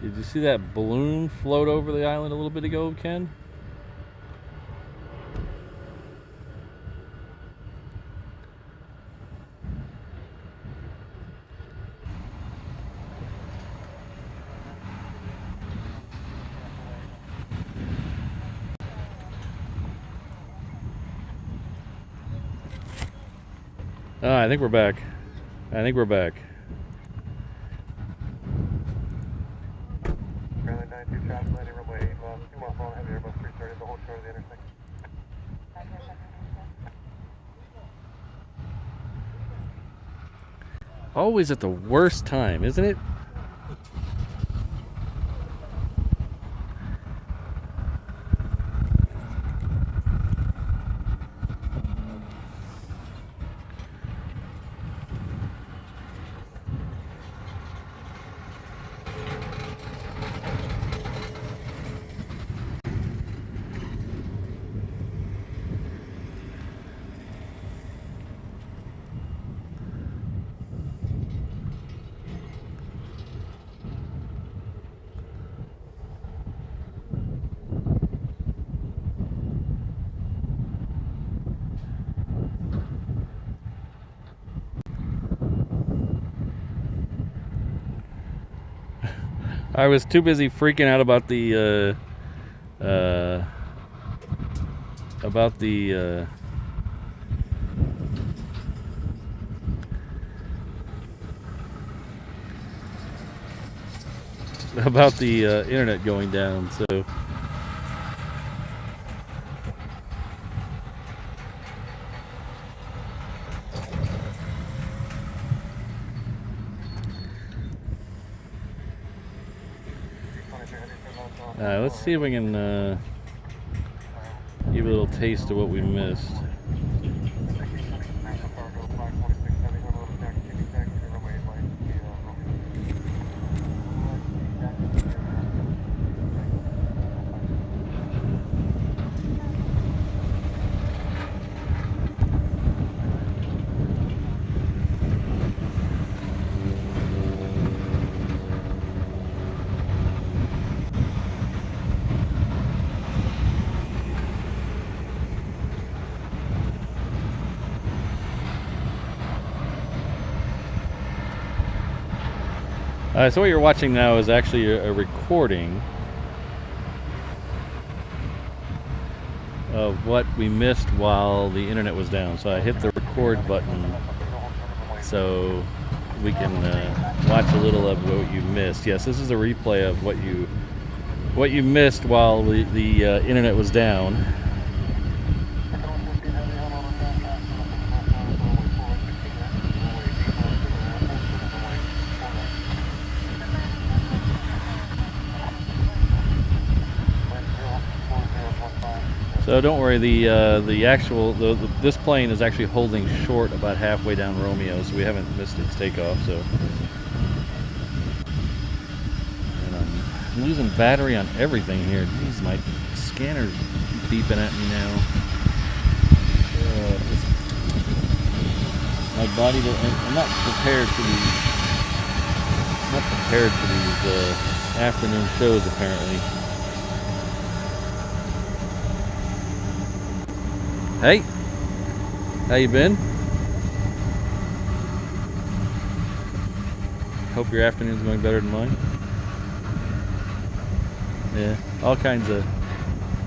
Did you see that balloon float over the island a little bit ago, Ken? I think we're back. I think we're back.
Fairly 92 traffic, landing runway 8 left, 2 left on heavy Airbus 330, the whole short of the intersection.
Always at the worst time, isn't it? I was too busy freaking out about the about the internet going down. So let's see if we can give a little taste of what we missed. So what you're watching now is actually a recording of what we missed while the internet was down. So I hit the record button so we can watch a little of what you missed. Yes, this is a replay of what you missed while the internet was down. So don't worry, this plane is actually holding short about halfway down Romeo, so we haven't missed its takeoff. So, and I'm losing battery on everything here. Jeez, my scanner's beeping at me now. My body, I'm not prepared for these afternoon shows apparently. Hey, how you been? Hope your afternoon's going better than mine. Yeah, all kinds of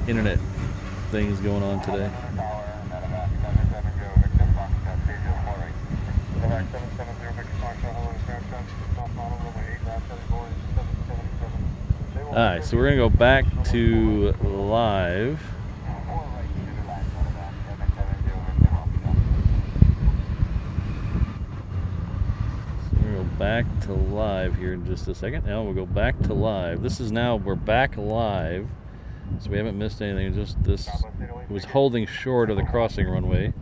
internet things going on today. Alright, so we're going to go back to live. Back to live here in just a second. Now we'll go back to live. We're back live, so we haven't missed anything. Just this was holding short of the crossing runway.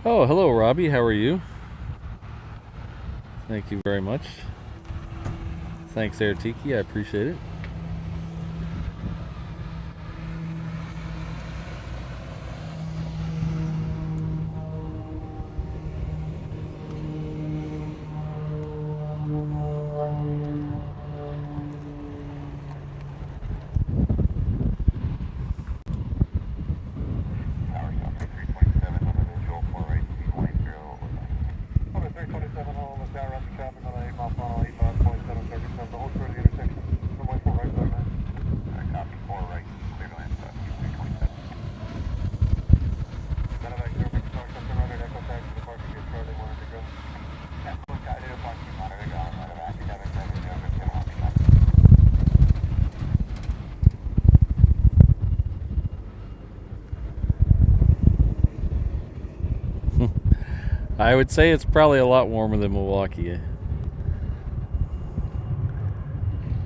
Oh, hello, Robbie. How are you? Thank you very much. Thanks, Airtiki. I appreciate it. I would say it's probably a lot warmer than Milwaukee.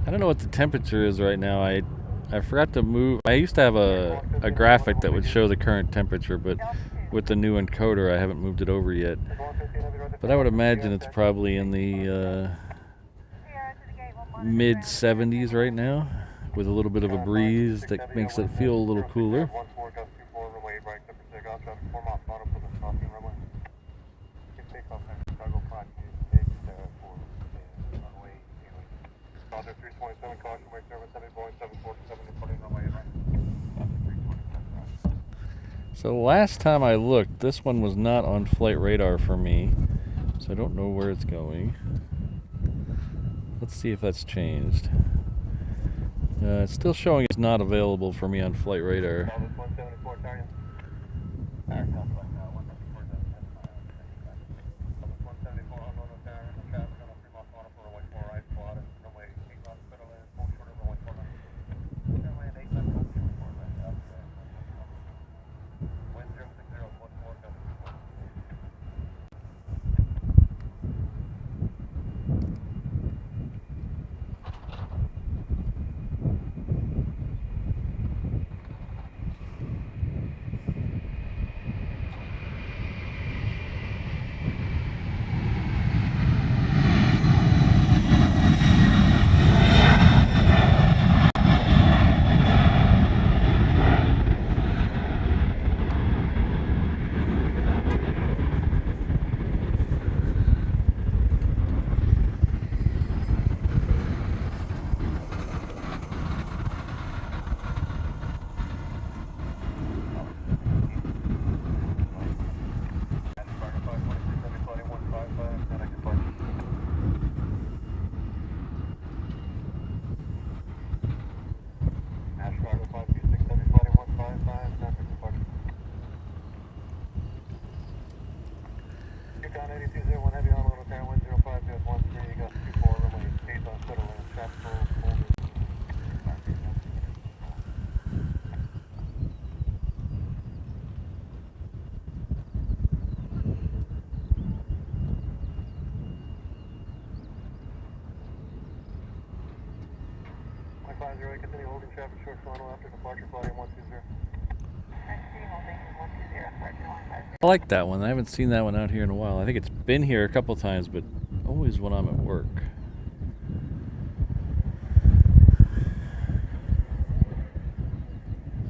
I don't know what the temperature is right now. I forgot to move. I used to have a graphic that would show the current temperature, but with the new encoder, I haven't moved it over yet. But I would imagine it's probably in the mid 70s right now, with a little bit of a breeze that makes it feel a little cooler. So last time I looked, this one was not on flight radar for me, so I don't know where it's going. Let's see if that's changed. It's still showing it's not available for me on flight radar. I like that one. I haven't seen that one out here in a while. I think it's been here a couple times, but always when I'm at work.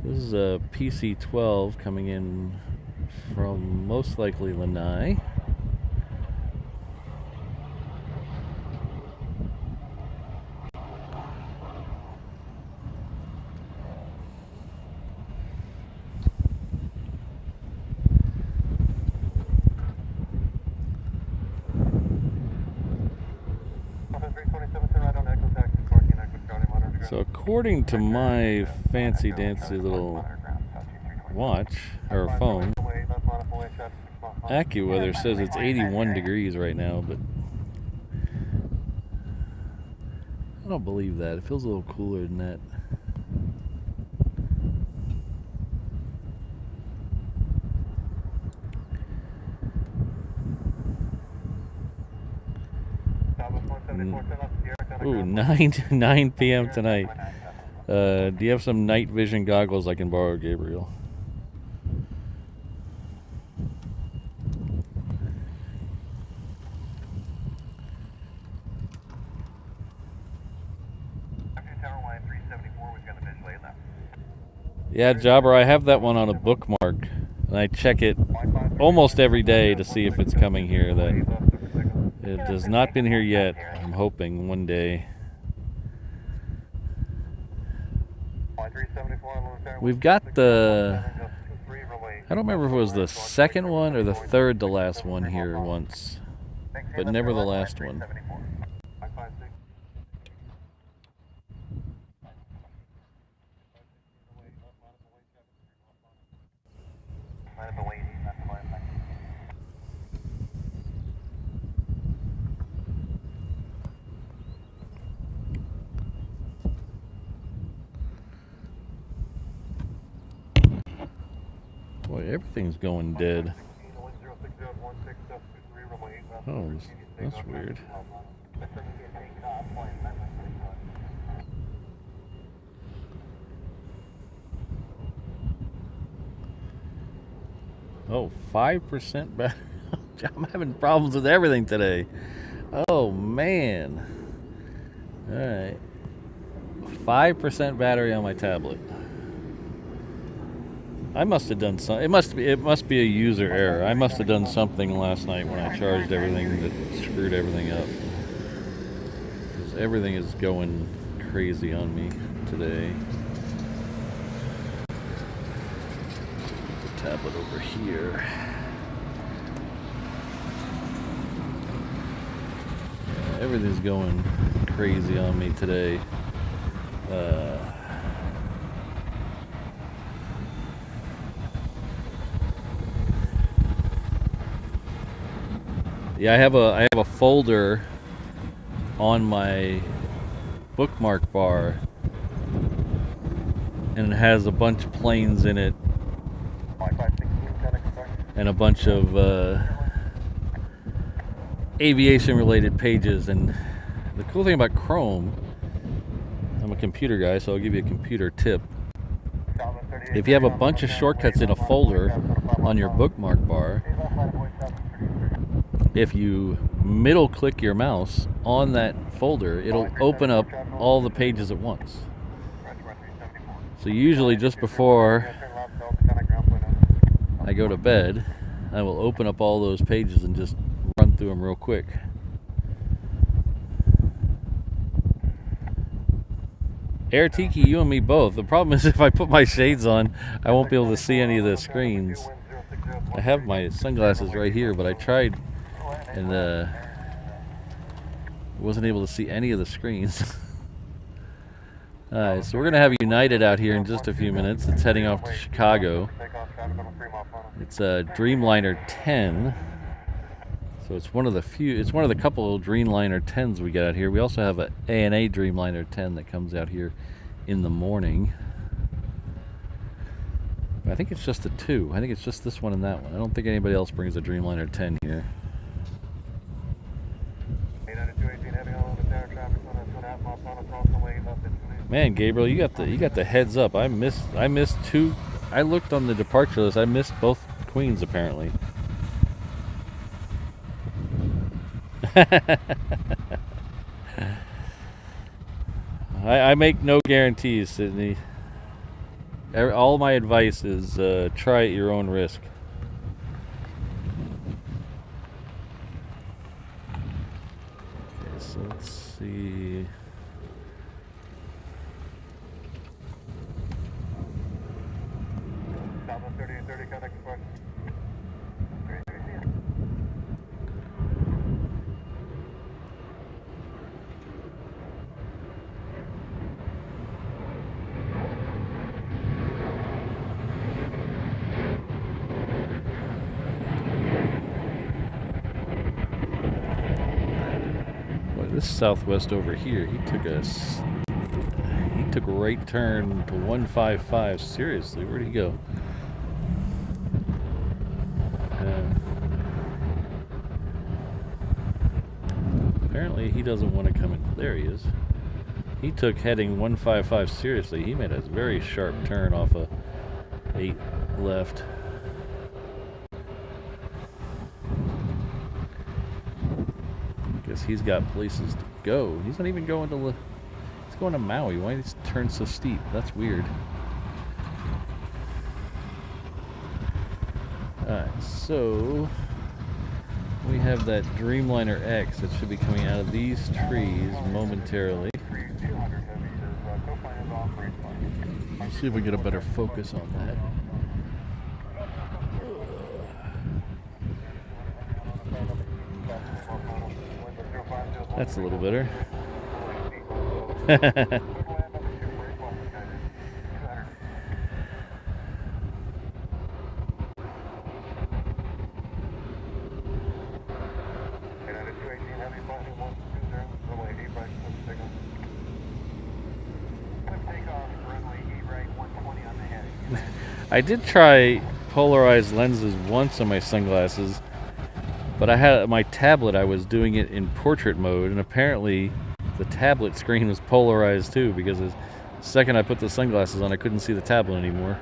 This is a PC-12 coming in from most likely Lanai. So according to my fancy dancy little watch or phone, AccuWeather says it's 81 degrees right now, but I don't believe that. It feels a little cooler than that. Ooh, 9 p.m. tonight. Do you have some night vision goggles I can borrow, Gabriel?
tower line 374, we've got the visual aid now.
Yeah, Jobber, I have that one on a bookmark, and I check it almost every day to see if it's coming here. That it has not been here yet. I'm hoping one day. We've got the, I don't remember if it was the second one or the third to last one here once, but never the last one. Boy, everything's going dead. Oh, that's weird. Oh, 5% battery. I'm having problems with everything today. Oh, man. All right. 5% battery on my tablet. I must have done something. It must be a user error. I must have done something last night when I charged everything that screwed everything up. Because everything is going crazy on me today. Put the tablet over here. Yeah, everything's going crazy on me today. Yeah, I have a folder on my bookmark bar, and it has a bunch of planes in it, and a bunch of aviation-related pages. And the cool thing about Chrome, I'm a computer guy, so I'll give you a computer tip. If you have a bunch of shortcuts in a folder on your bookmark bar, if you middle click your mouse on that folder, it'll open up all the pages at once. So usually just before I go to bed, I will open up all those pages and just run through them real quick. Air Tiki, you and me both. The problem is if I put my shades on, I won't be able to see any of the screens. I have my sunglasses right here, but I tried and wasn't able to see any of the screens. Alright, so we're going to have United out here in just a few minutes. It's heading off to Chicago. It's a Dreamliner 10. So it's one of the couple of Dreamliner 10s we get out here. We also have an ANA Dreamliner 10 that comes out here in the morning. But I think it's just the two. I think it's just this one and that one. I don't think anybody else brings a Dreamliner 10 here. Man, Gabriel, you got the heads up. I missed two. I looked on the departure list. I missed both queens apparently. I make no guarantees, Sydney. All my advice is try at your own risk. Okay, so let's see. This Southwest over here, he took a right turn to 155. Seriously, where'd he go? Apparently he doesn't want to come in. There he is. He took heading 155 seriously. He made a very sharp turn off a 8 left. Guess he's got places to go. He's not even going to It's going to Maui. Why did it turn so steep? That's weird. Alright, so we have that Dreamliner X that should be coming out of these trees momentarily. Let's see if we get a better focus on that. That's a little better. I did try polarized lenses once on my sunglasses, but I had my tablet, I was doing it in portrait mode, and apparently the tablet screen was polarized too, because the second I put the sunglasses on, I couldn't see the tablet anymore.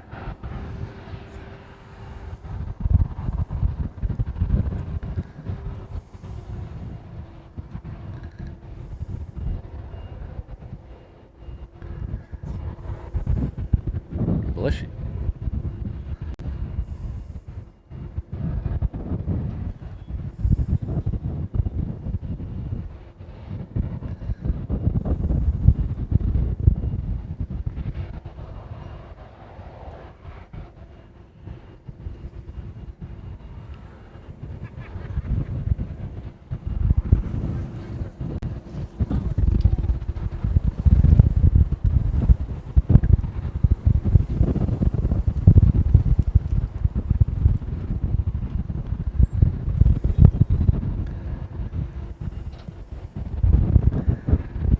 Bless you.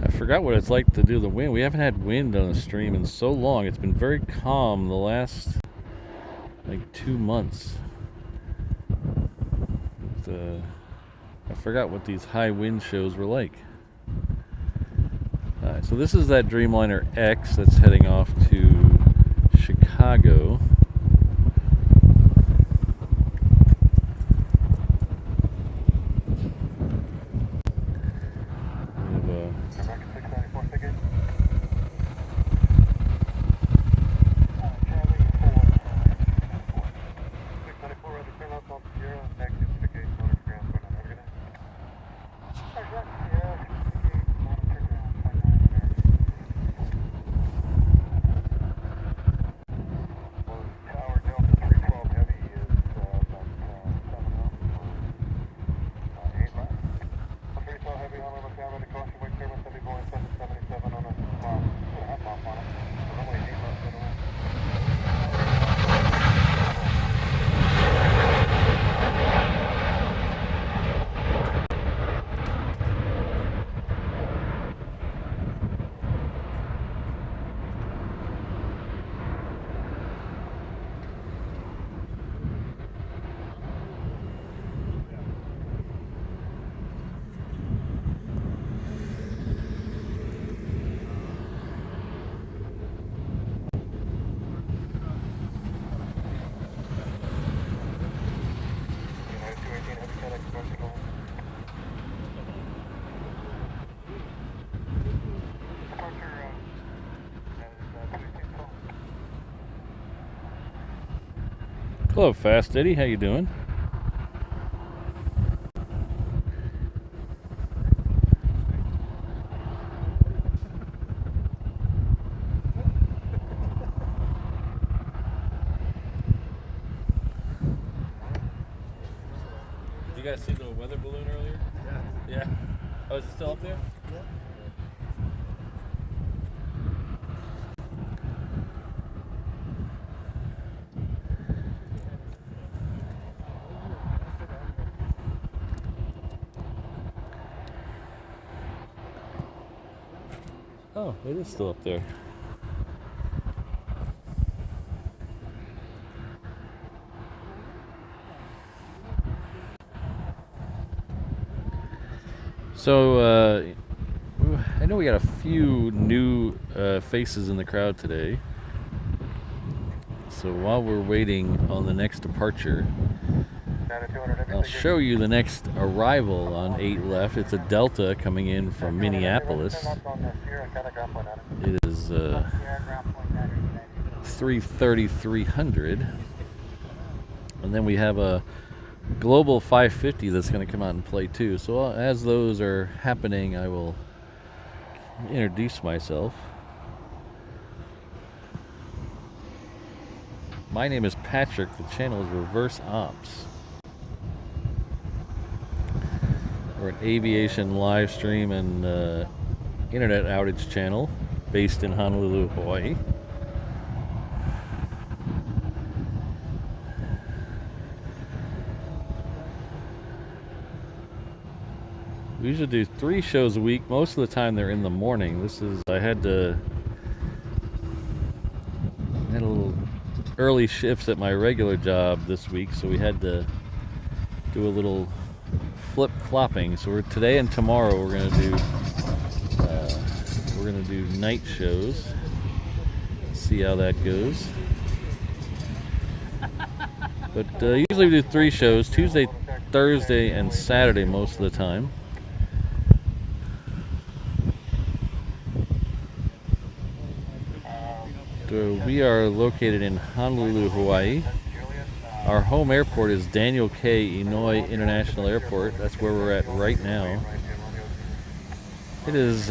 I forgot what it's like to do the wind. We haven't had wind on the stream in so long. It's been very calm the last like 2 months. I forgot what these high wind shows were like. Alright, so this is that Dreamliner X that's heading off to Chicago. Hello, Fast Eddie. How you doing? Did you guys see the weather balloon earlier? Yeah. Yeah. Oh, is it still up there?
Yeah.
Oh, it is still up there. So, I know we got a few new faces in the crowd today. So while we're waiting on the next departure, I'll show you the next arrival on 8 left. It's a Delta coming in from Minneapolis. It is 3:3300, and then we have a Global 550 that's going to come out and play too. So as those are happening, I will introduce myself. My name is Patrick. The channel is Reverse Ops. We're an aviation live stream and internet outage channel based in Honolulu, Hawaii. We usually do 3 shows a week. Most of the time they're in the morning. I had a little early shifts at my regular job this week, so we had to do a little flip-flopping. So today and tomorrow we're gonna do night shows. See how that goes. But usually we do 3 shows: Tuesday, Thursday, and Saturday most of the time. We are located in Honolulu, Hawaii. Our home airport is Daniel K. Inouye International Airport. That's where we're at right now. It is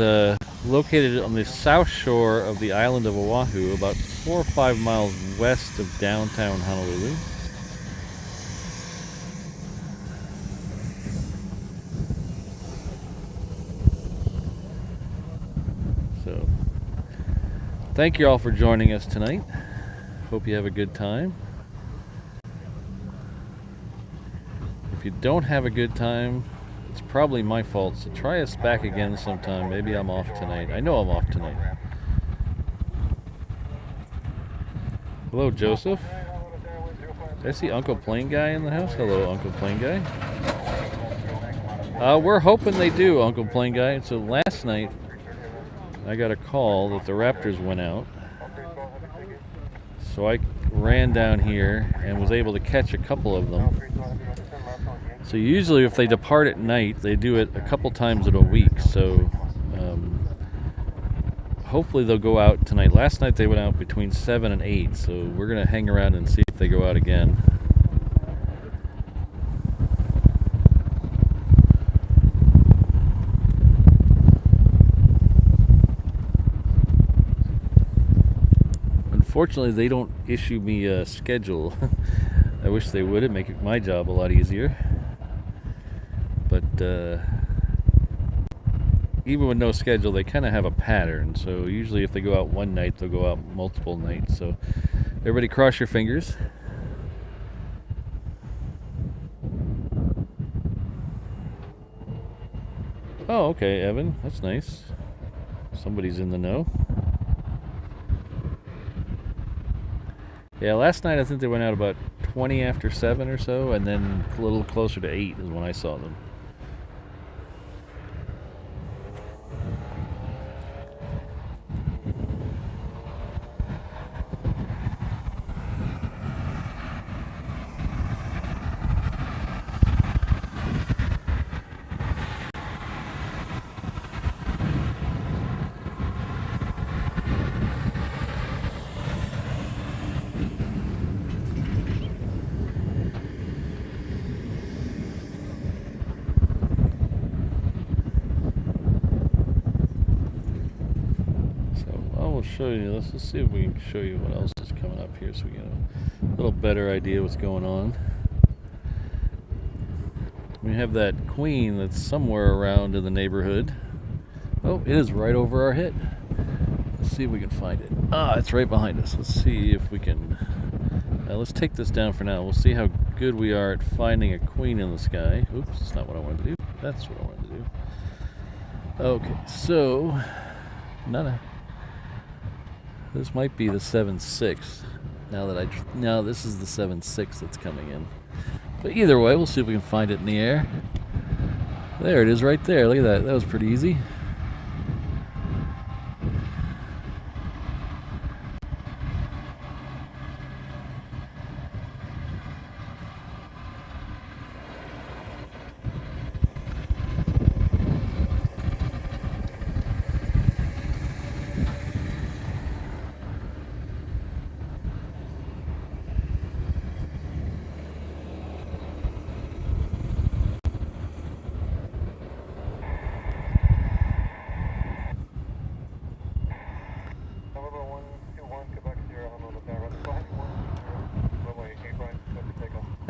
located on the south shore of the island of Oahu, about 4 or 5 miles west of downtown Honolulu. So, thank you all for joining us tonight. Hope you have a good time. If you don't have a good time, it's probably my fault, so try us back again sometime. Maybe I'm off tonight. I know I'm off tonight. Hello, Joseph. Did I see Uncle Plane Guy in the house? Hello, Uncle Plane Guy. We're hoping they do, Uncle Plane Guy. So last night, I got a call that the Raptors went out. So I ran down here and was able to catch a couple of them. So usually if they depart at night, they do it a couple times in a week. So hopefully they'll go out tonight. Last night they went out between 7 and 8. So we're going to hang around and see if they go out again. Unfortunately, they don't issue me a schedule. I wish they would. It'd make my job a lot easier. But even with no schedule, they kind of have a pattern. So usually if they go out one night, they'll go out multiple nights. So everybody cross your fingers. Oh, okay, Evan. That's nice. Somebody's in the know. Yeah, last night I think they went out about 20 after 7 or so, and then a little closer to 8 is when I saw them. Show you. Let's see if we can show you what else is coming up here so we get a little better idea what's going on. We have that queen that's somewhere around in the neighborhood. Oh, it is right over our head. Let's see if we can find it. Ah, it's right behind us. Let's see if we can... let's take this down for now. We'll see how good we are at finding a queen in the sky. Oops, that's not what I wanted to do. That's what I wanted to do. Okay, so... This might be the 7.6. Now this is the 7.6 that's coming in. But either way, we'll see if we can find it in the air. There it is right there. Look at that. That was pretty easy.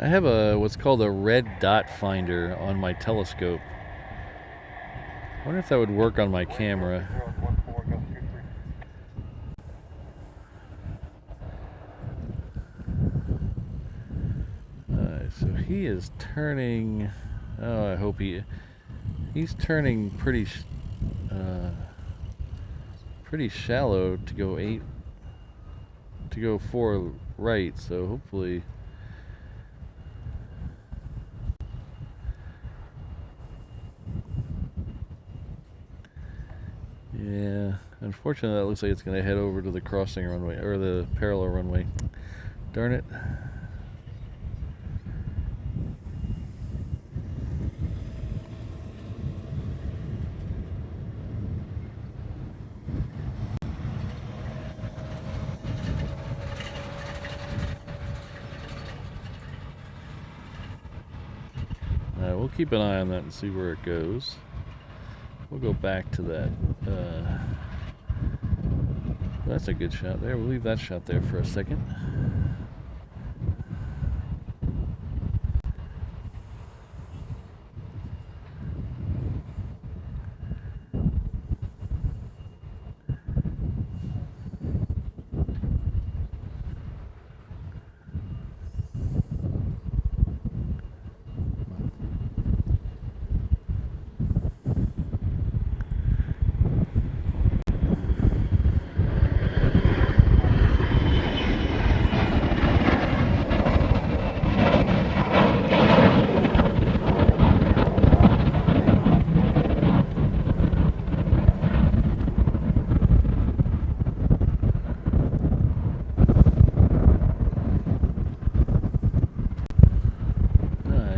I have a what's called a red dot finder on my telescope. I wonder if that would work on my camera. So he is turning. Oh, I hope he's turning pretty shallow to go 4 right. So hopefully. Yeah, unfortunately that looks like it's going to head over to the crossing runway, or the parallel runway. Darn it. We'll keep an eye on that and see where it goes. We'll go back to that. That's a good shot there. We'll leave that shot there for a second.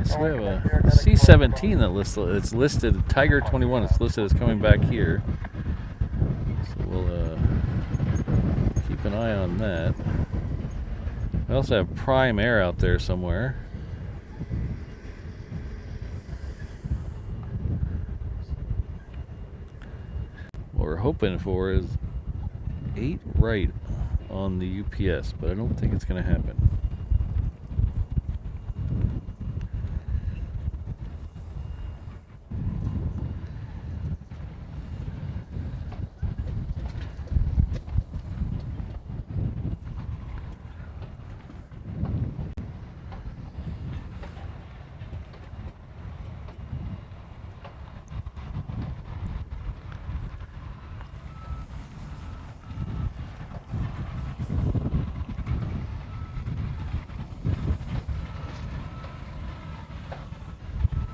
So we have a C-17 it's listed Tiger 21. It's listed as coming back here. So we'll keep an eye on that. We also have Prime Air out there somewhere. What we're hoping for is 8 right on the UPS, but I don't think it's going to happen.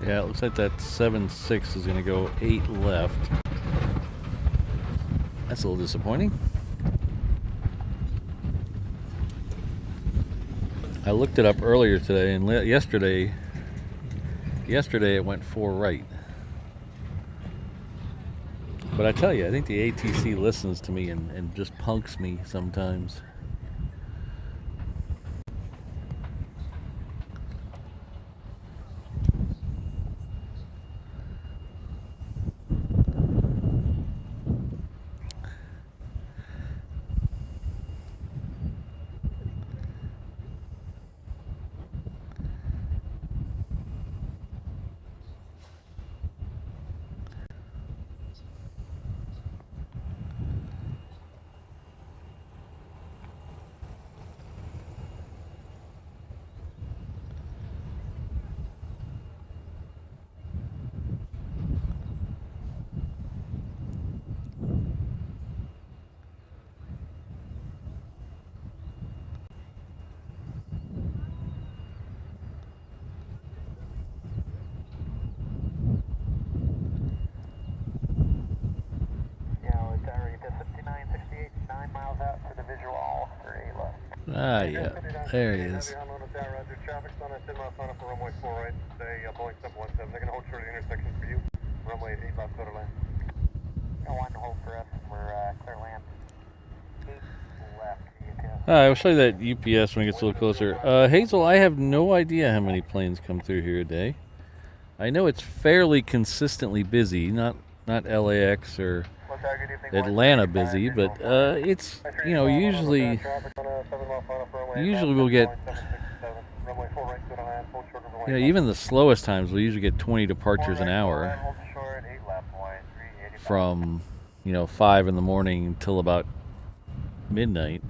Yeah, it looks like that 7.6 is going to go 8 left. That's a little disappointing. I looked it up earlier today, and yesterday it went 4 right. But I tell you, I think the ATC listens to me and just punks me sometimes. Ah, yeah. There he is.
Traffic's on a 10 mile sign up for runway 4 right. Say Boeing 717. They're going to hold short of the intersection for you. Runway 8 left, clear to land. One hold for us. We're clear land. 8 left.
I'll show you that UPS when it gets a little closer. Hazel, I have no idea how many planes come through here a day. I know it's fairly consistently busy, not LAX or Atlanta busy, but it's, you know, usually we'll get
runway 4 right, clear to land, hold short of runway
You know, even the slowest times we usually get 20 departures an hour
hold short, 8 left, line 380.
from, you know, 5 in the morning until about midnight.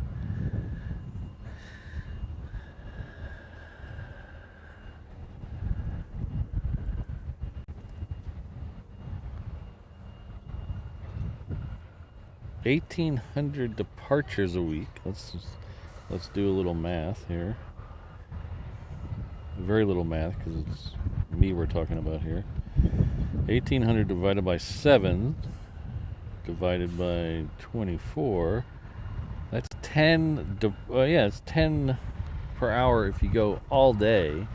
$1,800 departures a week. Let's do a little math here. Very little math because it's me we're talking about here. 1,800 divided by 7 divided by 24. That's 10. Yeah, it's 10 per hour if you go all day.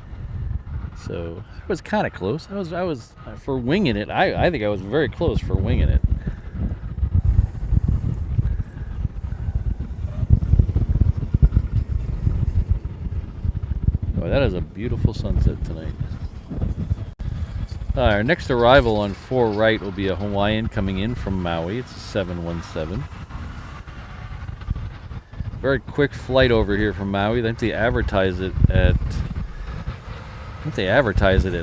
So I was kind of close. I was for winging it. I think I was very close for winging it. Oh, that is a beautiful sunset tonight. Our next arrival on 4 right will be a Hawaiian coming in from Maui. It's a 717. Very quick flight over here from Maui. I think they advertise it at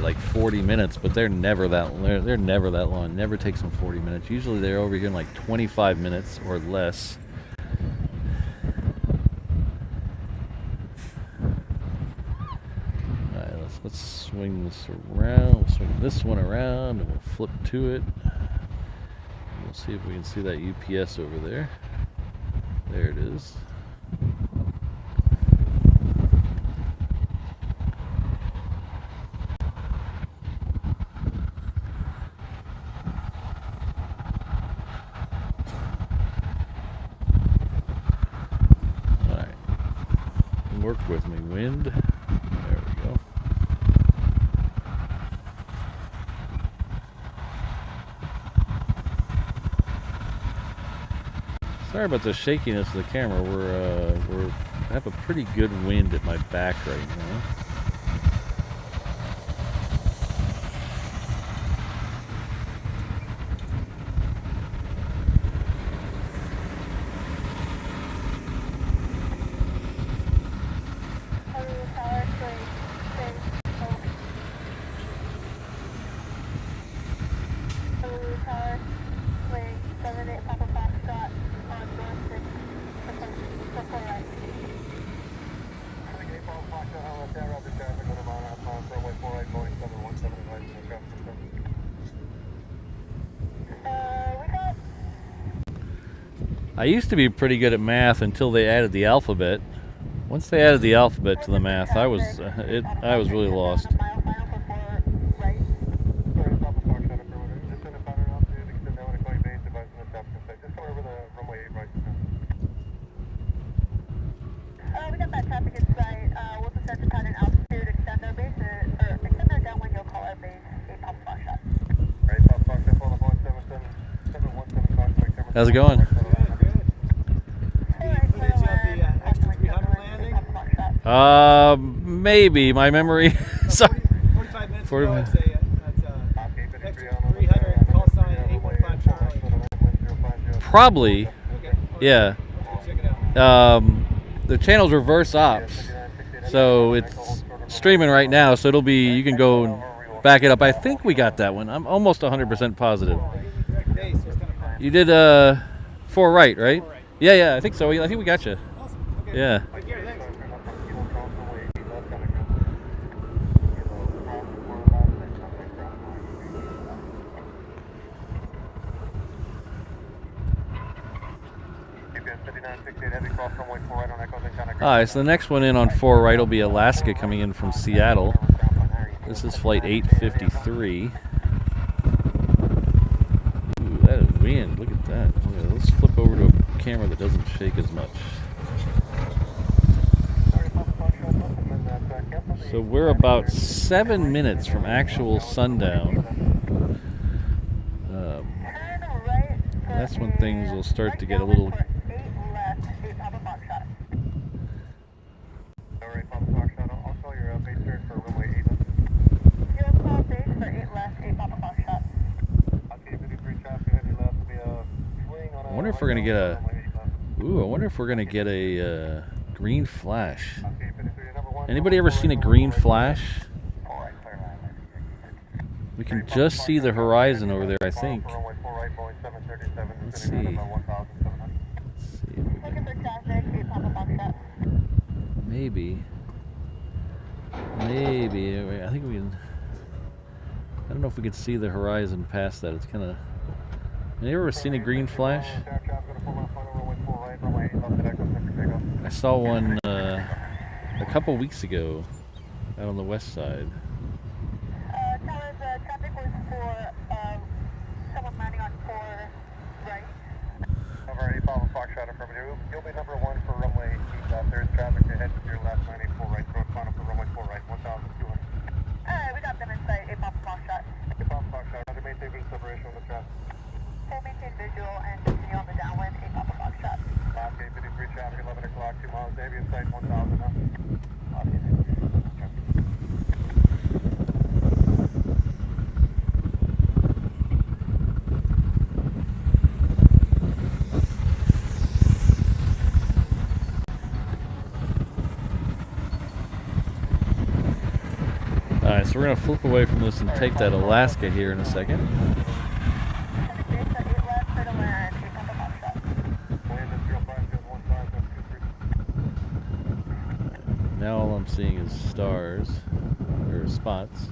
like 40 minutes, but they're never that long. It never takes them 40 minutes. Usually they're over here in like 25 minutes or less. Let's swing this around. We'll swing this one around and we'll flip to it. We'll see if we can see that UPS over there. There it is. All right. Work with me, wind. There we go. Sorry about the shakiness of the camera. I have a pretty good wind at my back right now. I used to be pretty good at math until they added the alphabet. Once they added the alphabet to the math, I was really lost.
We got that traffic in sight. We'll just set the pattern altitude, extend our base, or extend our downwind, you'll call our base 8 Papa Foxtrot. Right, Papa Foxtrot, on the 717 Foxtrot.
How's it going? Maybe my memory. Sorry.
45 minutes ago, I'd say that's 300, call sign 815 Charlie.
Probably.
Okay.
Yeah.
Check it out.
The channel's reverse ops, so it's streaming right now. So it'll be, you can go back it up. I think we got that one. I'm almost 100% positive. You did 4 right, right? Yeah, I think so. I think we got you.
Awesome. Okay.
Yeah.
Right here, thanks.
Alright, so the next one in on 4 right will be Alaska coming in from Seattle. This is flight 853. Ooh, that is wind. Look at that. Okay, let's flip over to a camera that doesn't shake as much. So we're about 7 minutes from actual sundown. That's when things will start to get a little... I wonder if we're gonna get a... Ooh, I wonder if we're gonna get a green flash. Anybody ever seen a green flash? We can just see the horizon over there, I think. Let's see. Let's see if we can. Maybe. Maybe. I think we can. I don't know if we could see the horizon past that. It's kind of. Have you ever seen a green flash? I saw one a couple weeks ago out on the west side.
Traffic was for someone landing on 4 right. Over 8 Papa Foxtrot affirmative. You'll be number 1 for runway 8. There's traffic ahead to your left, 984 right. Correspondent for runway 4 right, 1,200. Alright, we got them in sight. 8 Papa Foxtrot. 8 Papa Foxtrot. Roger, maintain visual separation on the traffic. We'll maintain visual and continue on the downwind. 8 Papa Foxtrot. Last 853 traffic, 11 o'clock, 2 miles. Navy in sight, 1,000 now.
Alright, so we're going to flip away from this and take that Alaska here in a second. Now all I'm seeing is stars, or spots.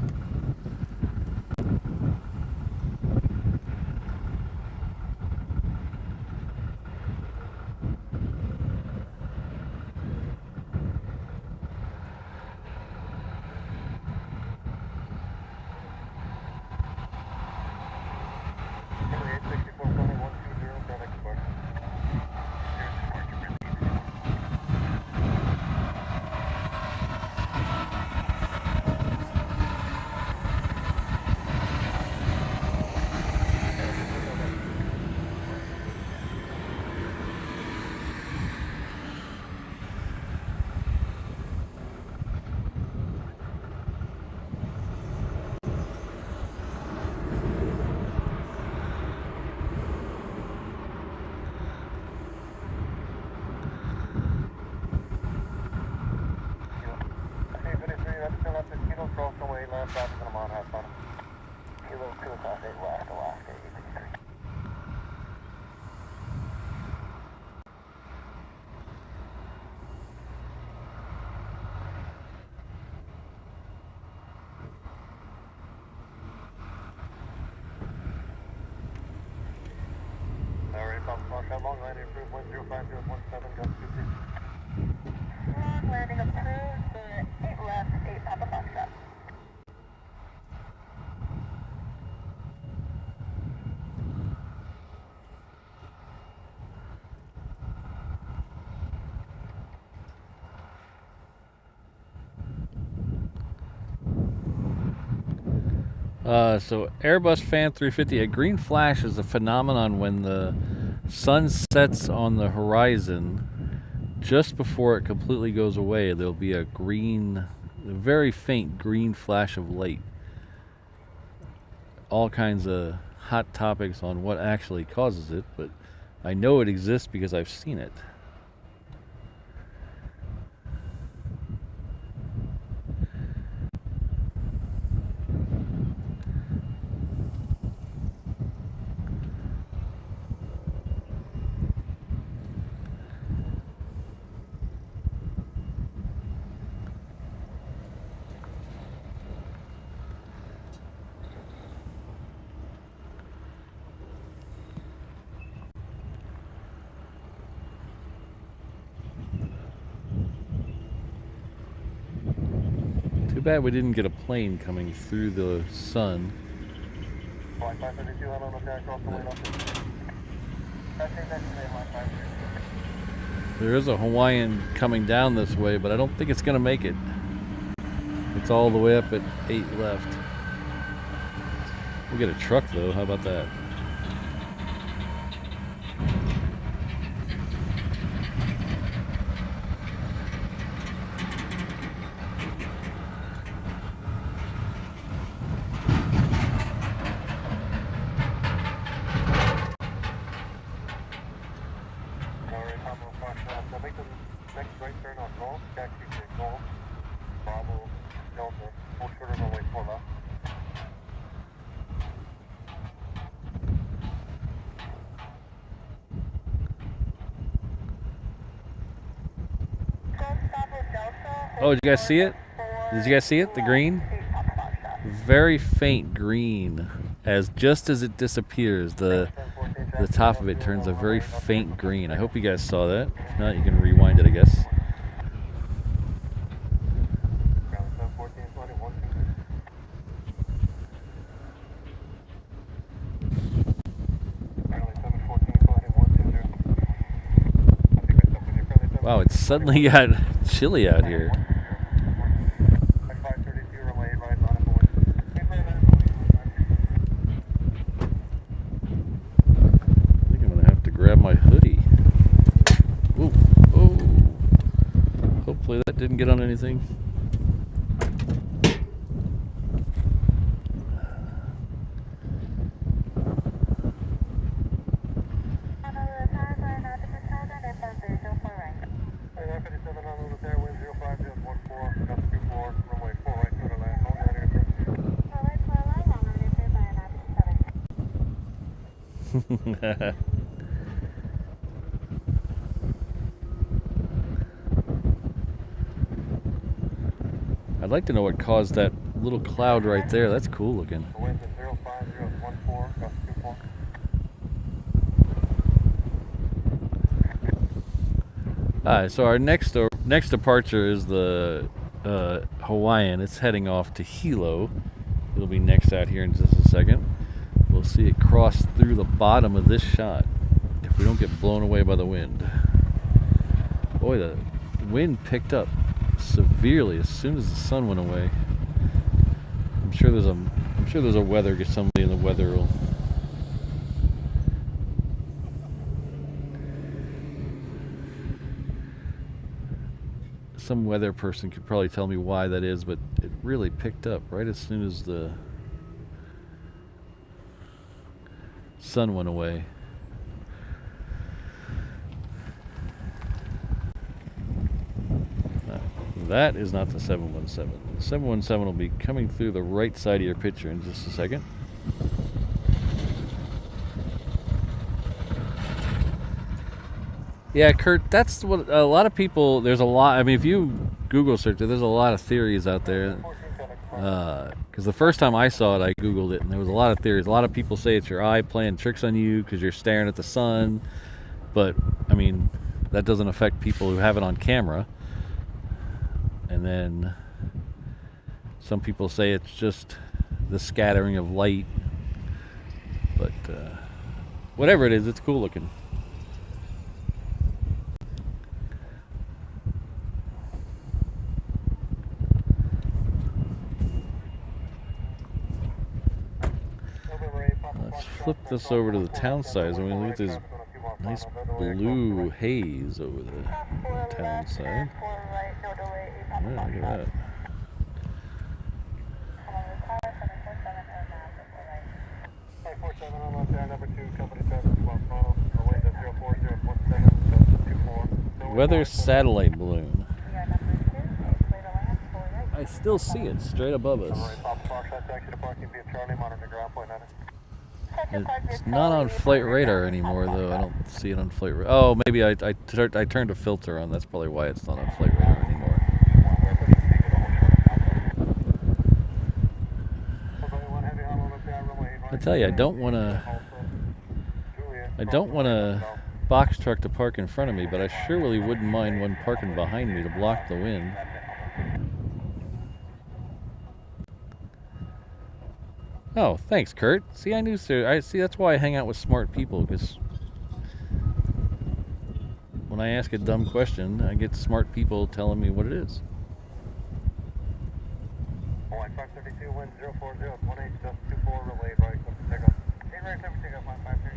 Long landing approved 105017, gust 23. Long landing approved for 8 left, 8 Papa Foxtrot. So Airbus Fan 350, a green flash is a phenomenon when the sun sets on the horizon. Just before it completely goes away, there'll be a very faint green flash of light. All kinds of hot topics on what actually causes it, but I know it exists because I've seen it. Too bad we didn't get a plane coming through the sun. There is a Hawaiian coming down this way, but I don't think it's going to make it. It's all the way up at 8 left. We'll get a truck though, how about that?
Bravo, Delta, hold short of runway 4 left.
Oh, did you guys see it? Did you guys see it? The green? Very faint green. Just as it disappears, the top of it turns a very faint green. I hope you guys saw that. If not, you can rewind it, I guess. Wow, it suddenly got chilly out here. I think I'm gonna have to grab my hoodie. Ooh, oh! Hopefully that didn't get on anything. I'd like to know what caused that little cloud right there. That's cool looking. Alright, so our next departure is the Hawaiian. It's heading off to Hilo. It'll be next out here in just a second. We'll see it cross through the bottom of this shot if we don't get blown away by the wind. Boy, the wind picked up severely as soon as the sun went away. I'm sure there's a weather. Somebody in the weather will. Some weather person could probably tell me why that is, but it really picked up right as soon as the sun went away. That is not the 717. The 717 will be coming through the right side of your picture in just a second. Yeah, Kurt, that's what a lot of people, there's a lot, I mean, if you Google search it, there's a lot of theories out there. Because the first time I saw it, I Googled it, and there was a lot of theories. A lot of people say it's your eye playing tricks on you because you're staring at the sun. But, I mean, that doesn't affect people who have it on camera. And then some people say it's just the scattering of light. But whatever it is, it's cool looking. Let's flip this over to the town side. I mean, look at this nice blue haze over the town side. Yeah, look at that. Weather satellite balloon. I still see it straight above us. It's not on flight radar anymore, though. I don't see it on flight radar. Oh, maybe I turned a filter on. That's probably why it's not on flight radar anymore. I tell you, I don't want a box truck to park in front of me, but I surely wouldn't mind one parking behind me to block the wind. Oh, thanks, Kurt. See, I knew, sir. I see. That's why I hang out with smart people, because when I ask a dumb question, I get smart people telling me what it is.
Hawaii 532, wind 040, 18, just 24, relay, right, clip to take off. Hey, right, clip to take off, 532.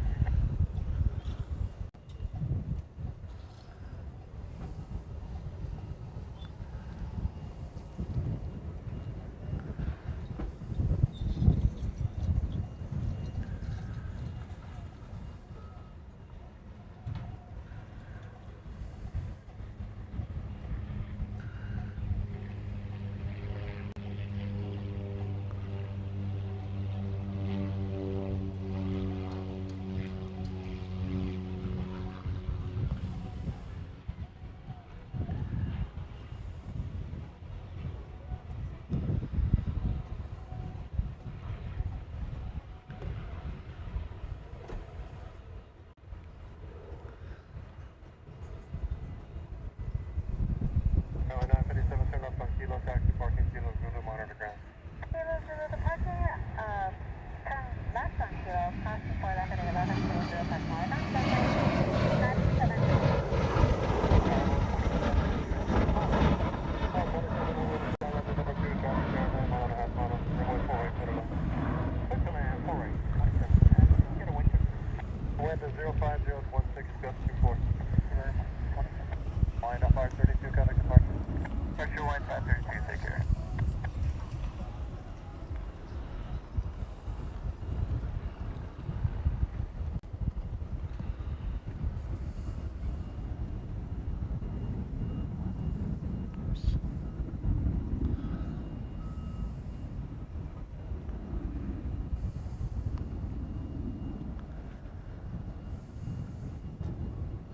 underground. Kilo Zulu departure, turn left on Kilo, crossing for 11 and 11, Kilo Zulu park north on runway 0516, gust 24. Line up R32, contact departure. Departure line 532, take care.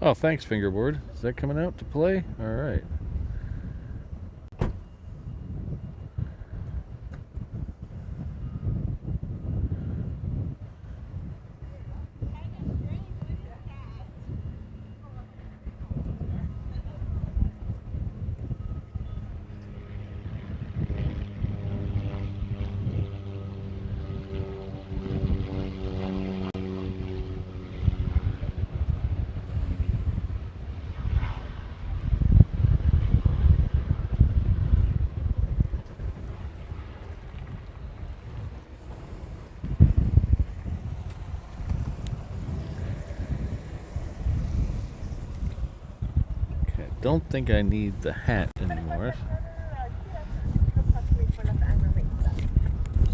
Oh, thanks, fingerboard. Is that coming out to play? All right. Don't think I need the hat anymore.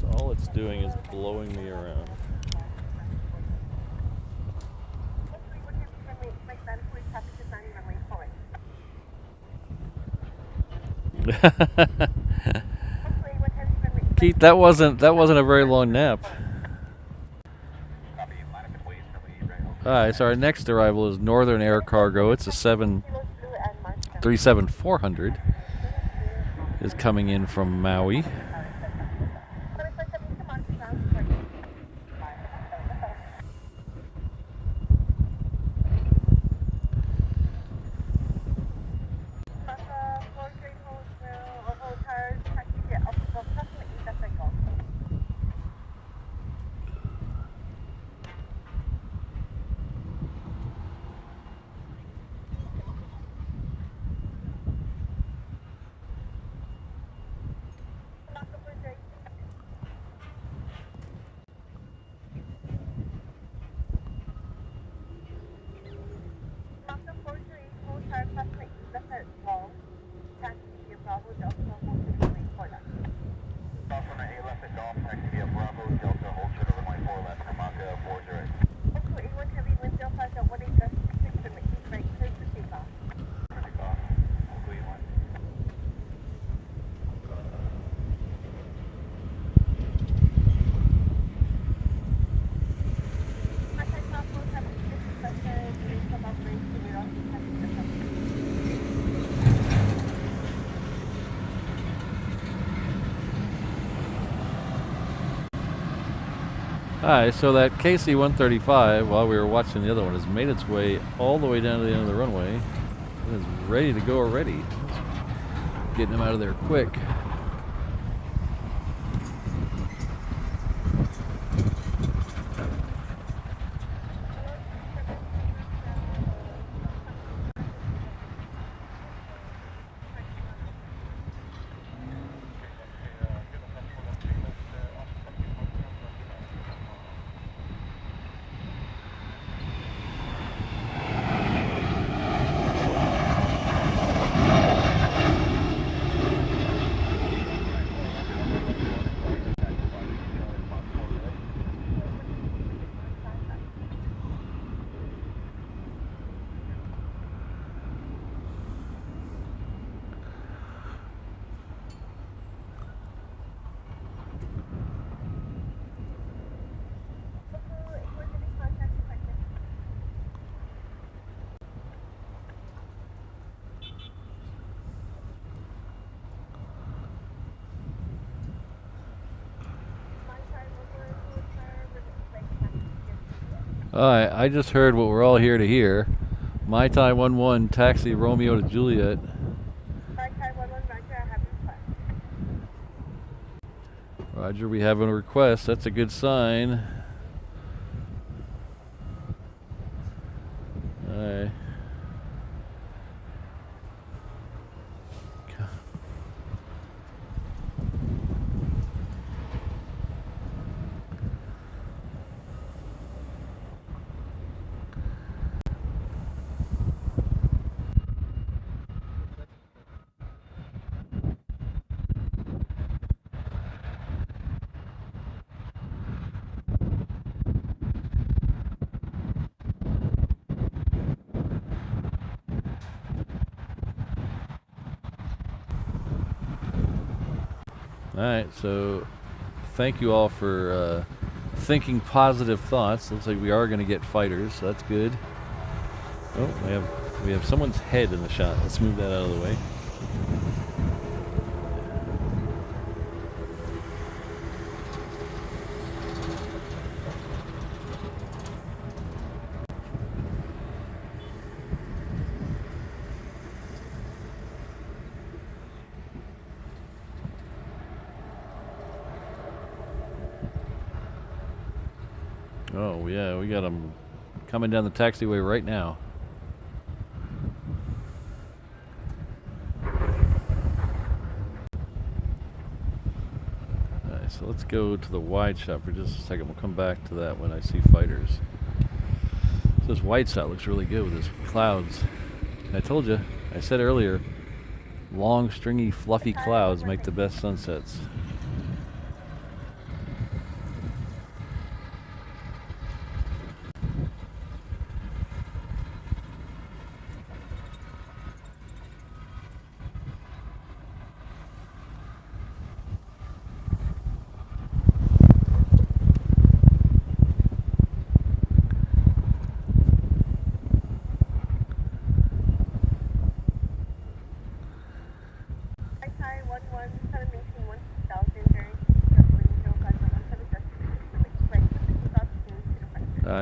So all it's doing is blowing me around. Keith, that wasn't a very long nap. Alright, so our next arrival is Northern Air Cargo. It's a 737-400 is coming in from Maui. Alright, so that KC-135, while we were watching the other one, has made its way all the way down to the end of the runway and is ready to go already. Getting them out of there quick. Alright, I just heard what we're all here to hear. My Thai 11, taxi Romeo to Juliet. Roger, we have a request. That's a good sign. Alright. Alright, so thank you all for thinking positive thoughts. Looks like we are going to get fighters, so that's good. Oh, we have someone's head in the shot. Let's move that out of the way. Oh, yeah, we got them coming down the taxiway right now. Alright, so let's go to the wide shot for just a second. We'll come back to that when I see fighters. So this wide shot looks really good with this clouds. I told you, I said earlier, long, stringy, fluffy clouds make the best sunsets.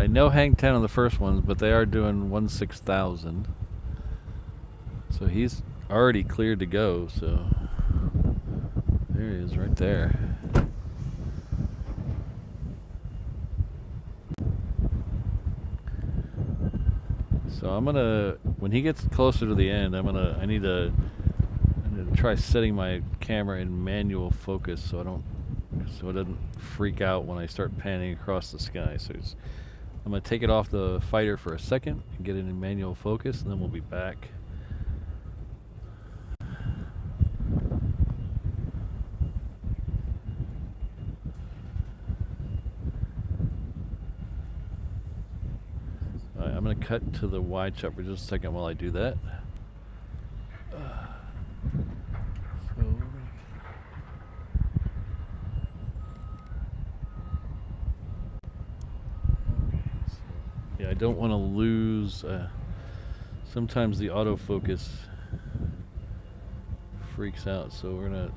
No hang 10 on the first ones, but they are doing 16,000. So he's already cleared to go, so there he is right there. So I'm gonna, when he gets closer to the end, I need to try setting my camera in manual focus so it doesn't freak out when I start panning across the sky. So I'm going to take it off the fighter for a second and get it in manual focus, and then we'll be back. All right, I'm going to cut to the wide shot for just a second while I do that. I don't want to lose, sometimes the autofocus freaks out, so we're going to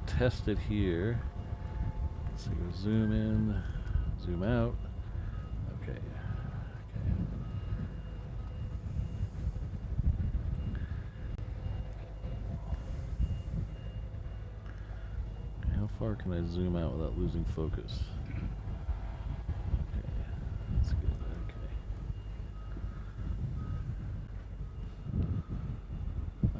test it here. Let's see, we'll zoom in, zoom out. Okay. How far can I zoom out without losing focus? Okay, that's good.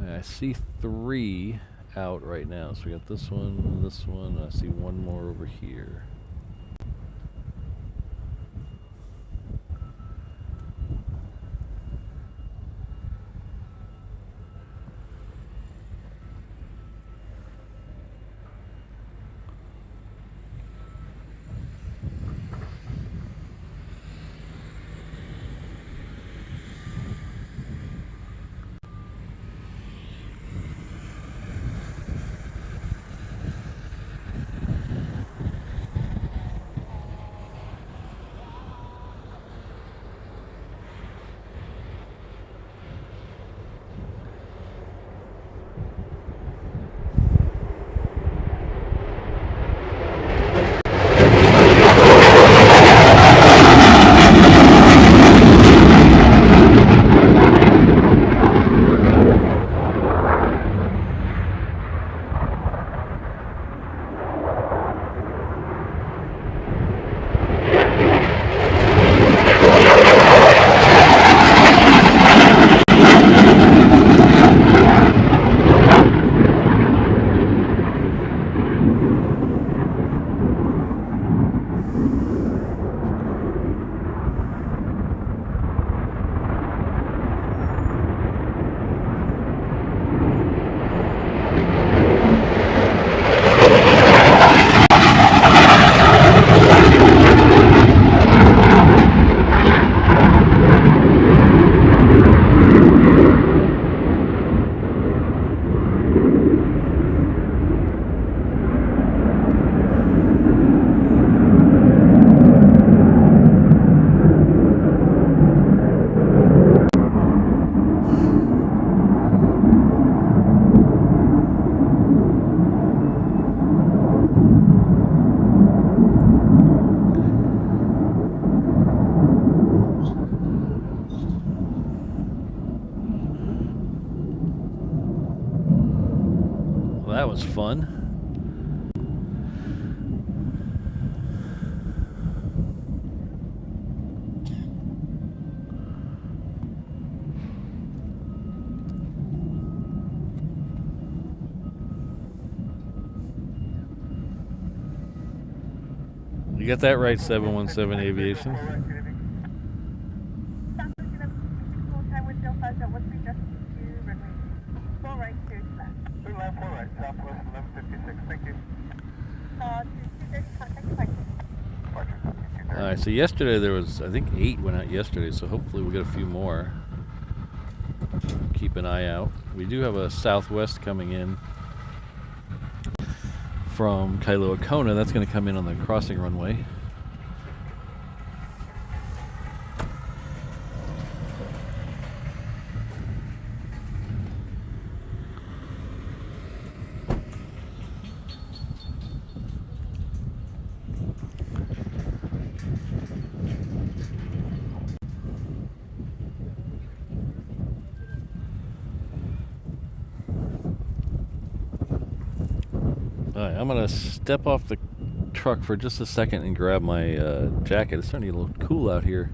I see 3 out right now. So we got this one, I see one more over here. that was fun. You got that right, 717 Aviation. Alright, so yesterday there was, I think 8 went out yesterday, so hopefully we'll get a few more. Keep an eye out. We do have a Southwest coming in from Kailua Kona. That's going to come in on the crossing runway. Alright, I'm going to step off the truck for just a second and grab my jacket. It's starting to get a little cool out here.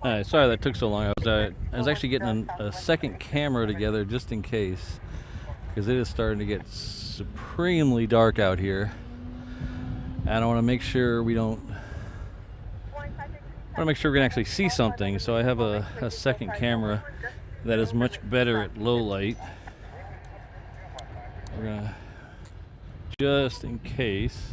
Sorry that took so long. I was actually getting a second camera together just in case, because it is starting to get supremely dark out here, and I want to make sure we don't. I want to make sure we can actually see something, so I have a second camera that is much better at low light. We're gonna, just in case.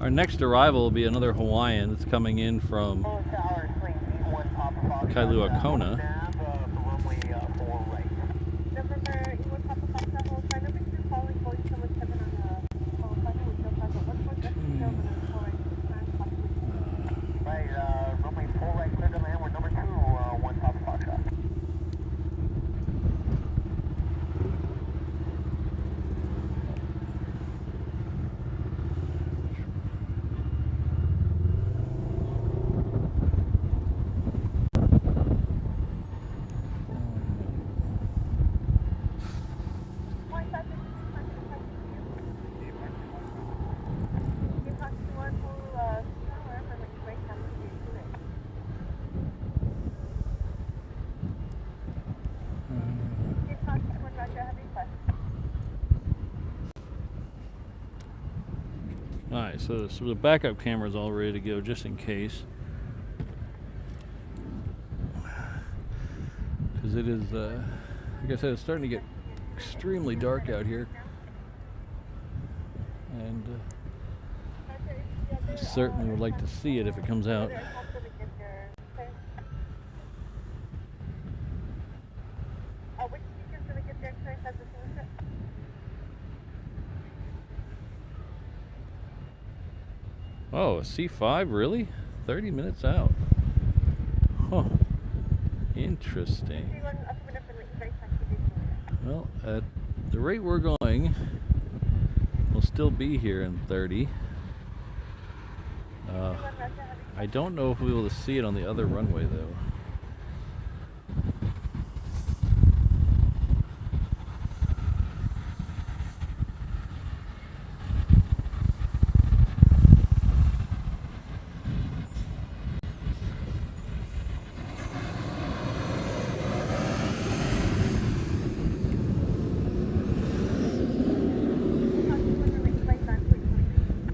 Our next arrival will be another Hawaiian that's coming in from Kailua Kona. Alright, so the backup camera is all ready to go just in case. Because it is, like I said, it's starting to get extremely dark out here. And I certainly would like to see it if it comes out. Oh, a C5, really? 30 minutes out. Huh. Interesting. Well, at the rate we're going, we'll still be here in 30. I don't know if we'll be able to see it on the other runway, though.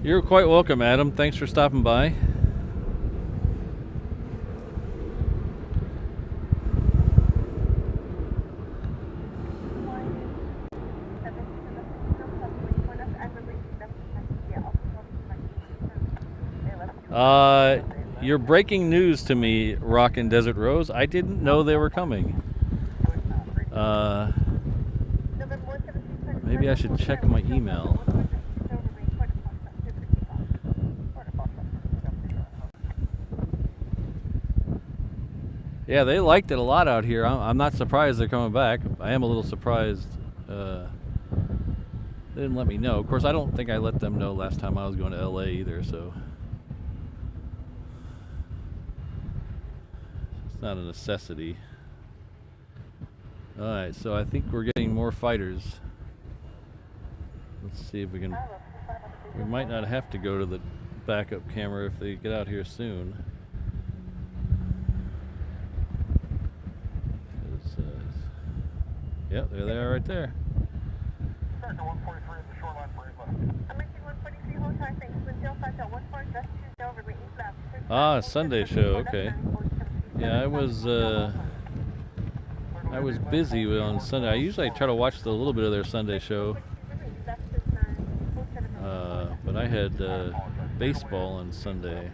You're quite welcome, Adam. Thanks for stopping by. You're breaking news to me, Rockin' Desert Rose. I didn't know they were coming. Maybe I should check my email. Yeah, they liked it a lot out here. I'm not surprised they're coming back. I am a little surprised they didn't let me know. Of course, I don't think I let them know last time I was going to LA either, so it's not a necessity. Alright, so I think we're getting more fighters. Let's see if we can... We might not have to go to the backup camera if they get out here soon. Yep, there they are right there. Ah, Sunday show, okay. Yeah, I was busy on Sunday. I usually try to watch a little bit of their Sunday show. But I had baseball on Sunday.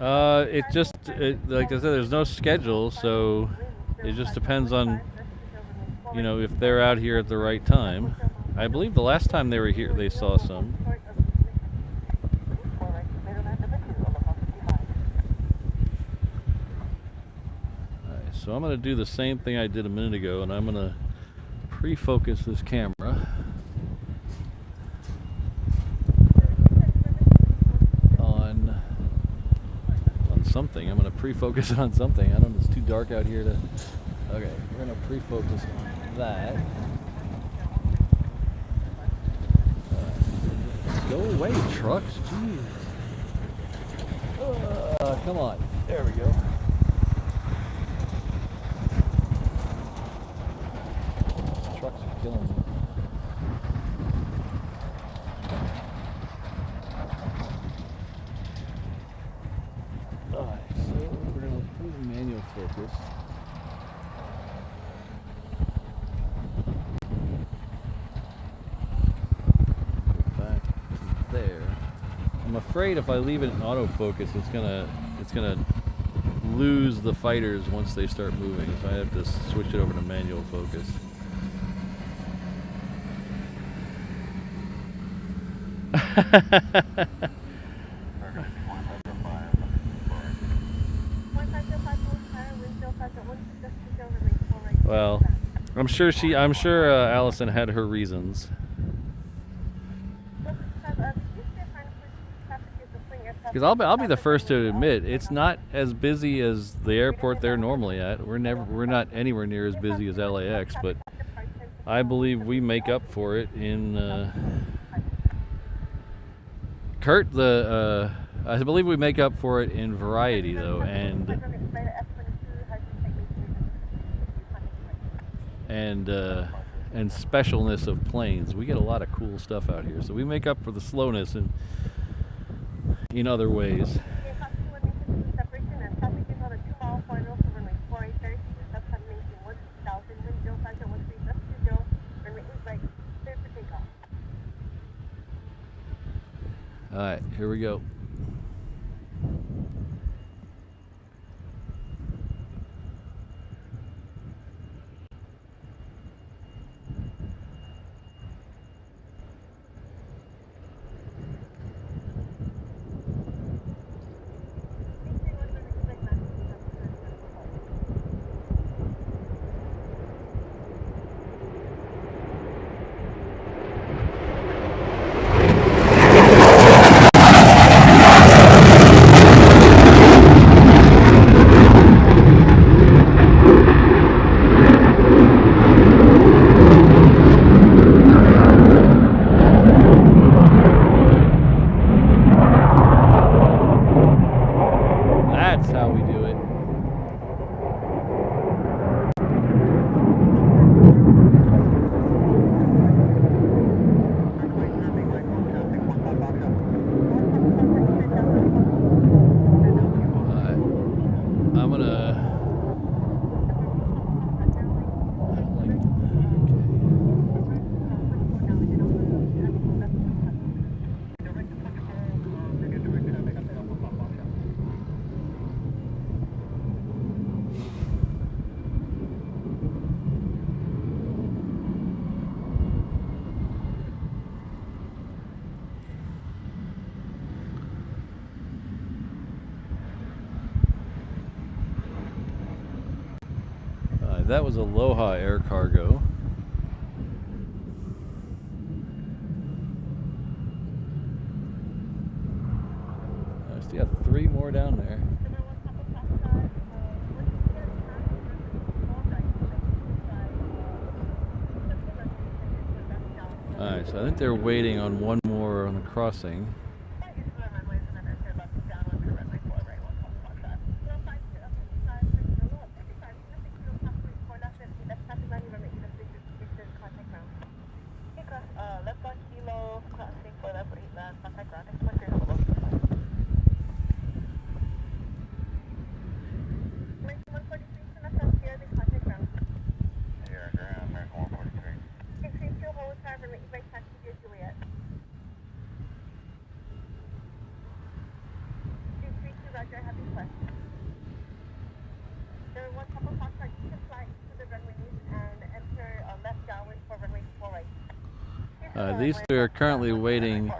Like I said, there's no schedule, so it just depends on, you know, if they're out here at the right time. I believe the last time they were here, they saw some. so I'm going to do the same thing I did a minute ago, and I'm going to pre-focus this camera on something. I'm going to pre-focus on something. I don't know, it's too dark out here to... Okay, we're going to pre-focus on that. Go away, trucks. Jeez. Come on. There we go. Trucks are killing me. Alright, so we're going to put in manual focus. Back to there. I'm afraid if I leave it in autofocus, it's gonna lose the fighters once they start moving. So I have to switch it over to manual focus. Well, I'm sure Allison had her reasons. Because I'll be the first to admit it's not as busy as the airport they're normally at. We're not anywhere near as busy as LAX, but I believe we make up for it in I believe we make up for it in variety though, and specialness of planes. We get a lot of cool stuff out here, so we make up for the slowness in other ways. All right, here we go. That's how we do it. I'm gonna... that was Aloha Air Cargo. I still got 3 more down there. Alright, so I think they're waiting on one more on the crossing. These 2 are currently waiting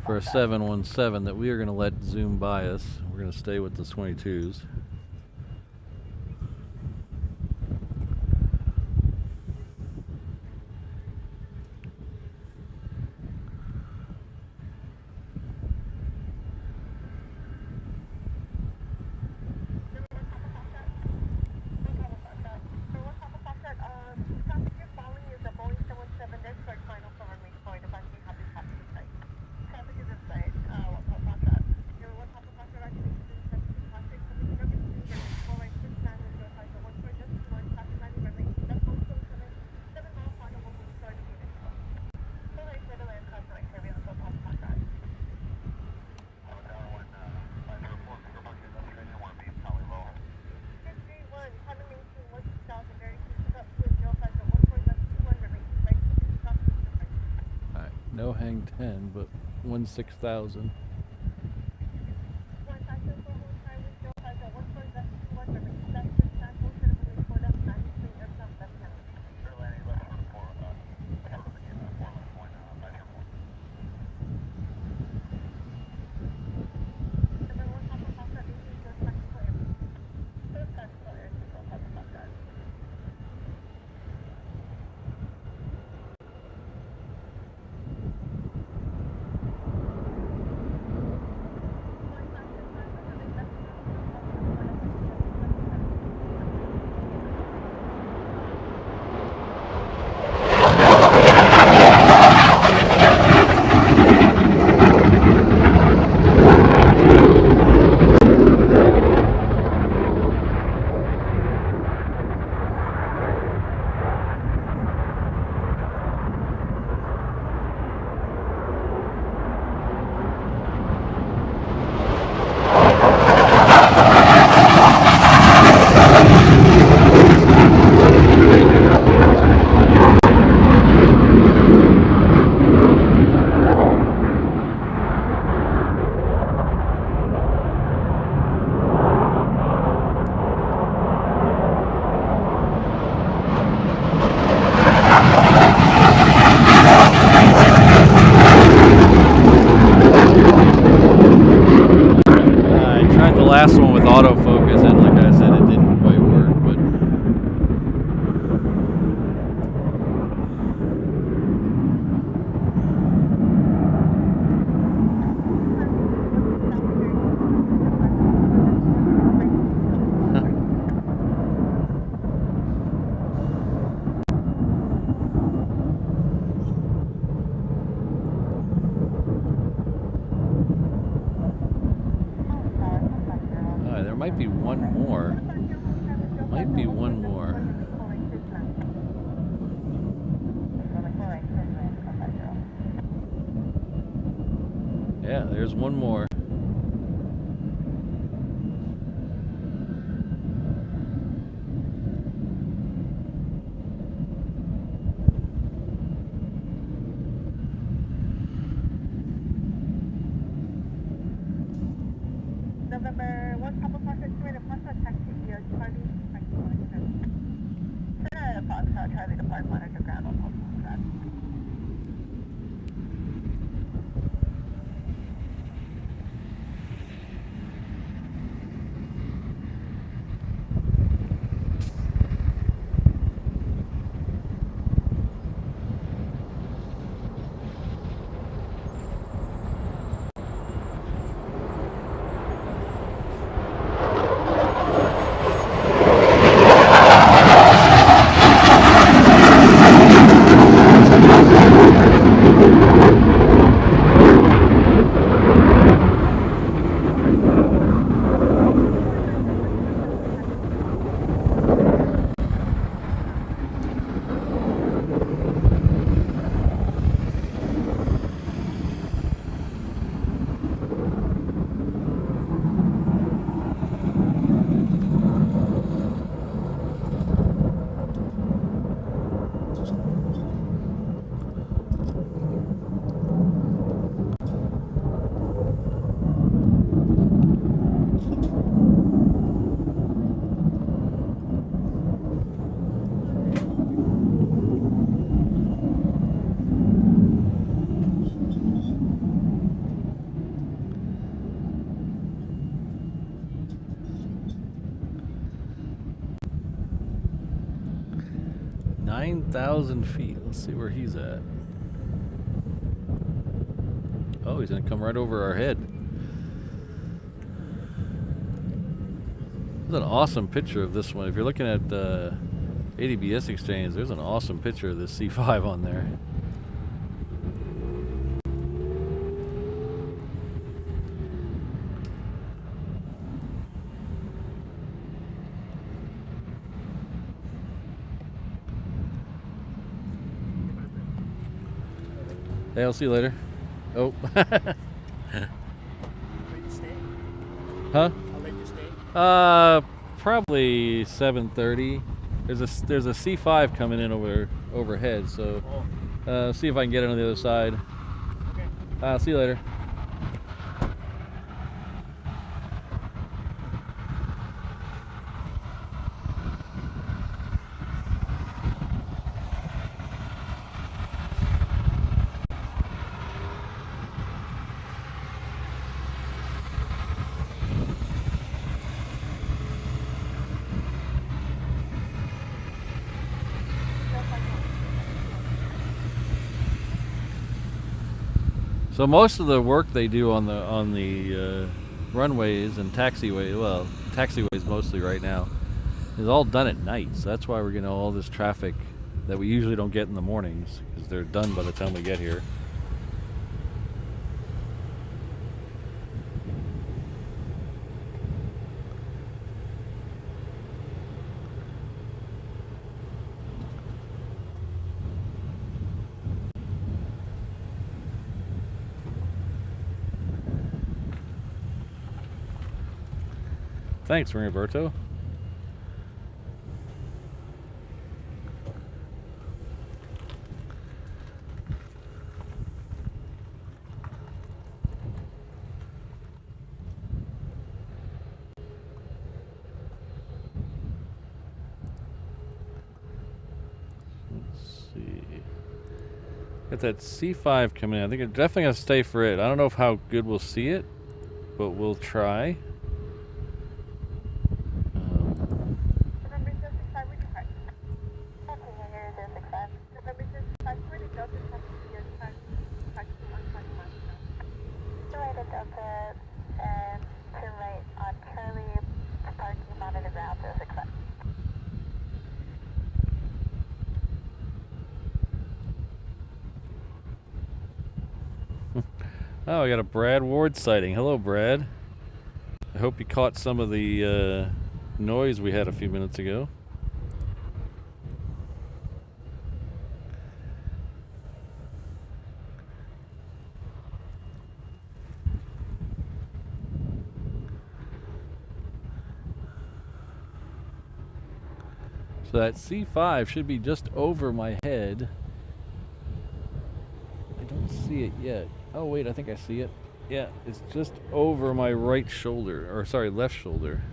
for a 717 that we are going to let zoom by us. We're going to stay with the 22s. paying 10, but 1,600. Last one with autofocus, and like I said, it didn't quite work, but there might be one more. Might be one more. Yeah, there's one more.
November 1 Papa Foxtrot 2 and Foxtrot taxi via Charlie. Foxtrot Charlie depart monitor ground on Foxtrot. $9,000 feet. Let's see where he's at. Oh, he's gonna come right over our head. There's an awesome picture of this one. If you're looking at the ADBS exchange, there's an awesome picture of this C5 on there. Hey, I'll see you later. Oh. Huh?
How late you stay?
Probably 7:30. There's a C5 coming in overhead, so see if I can get it on the other side. I'll see you later. So most of the work they do on the runways and taxiways, well, taxiways mostly right now, is all done at night. So that's why we're getting all this traffic that we usually don't get in the mornings, because they're done by the time we get here. Thanks, Roberto. Let's see. Got that C5 coming in. I think I'm definitely gonna stay for it. I don't know how good we'll see it, but we'll try. Oh, I got a Brad Ward sighting. Hello, Brad. I hope you caught some of the noise we had a few minutes ago. So that C5 should be just over my head. I don't see it yet. Oh wait, I think I see it. Yeah, it's just over my right shoulder, or sorry, left shoulder.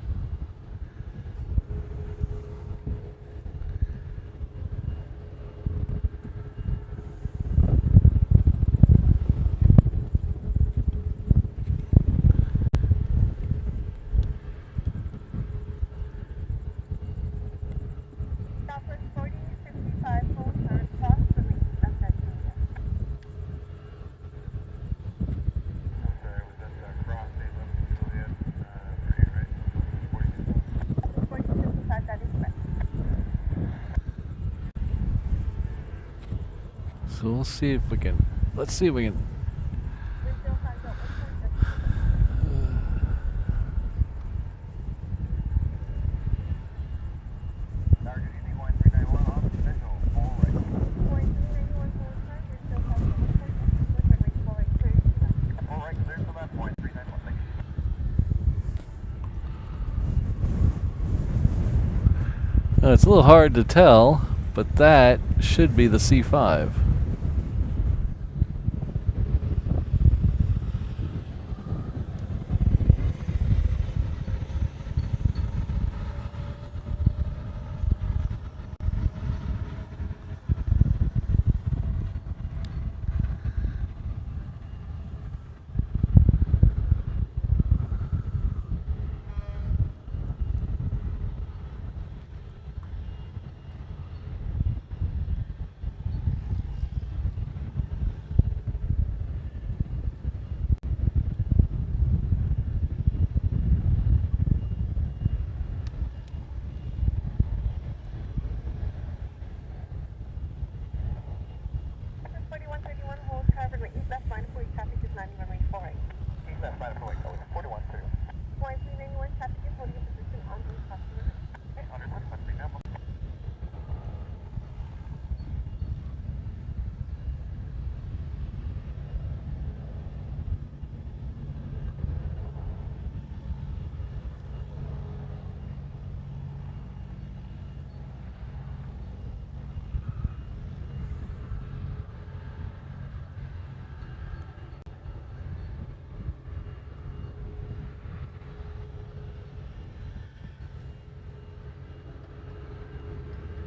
So we'll see if we can, let's see if we can. It's a little hard to tell, but that should be the C5.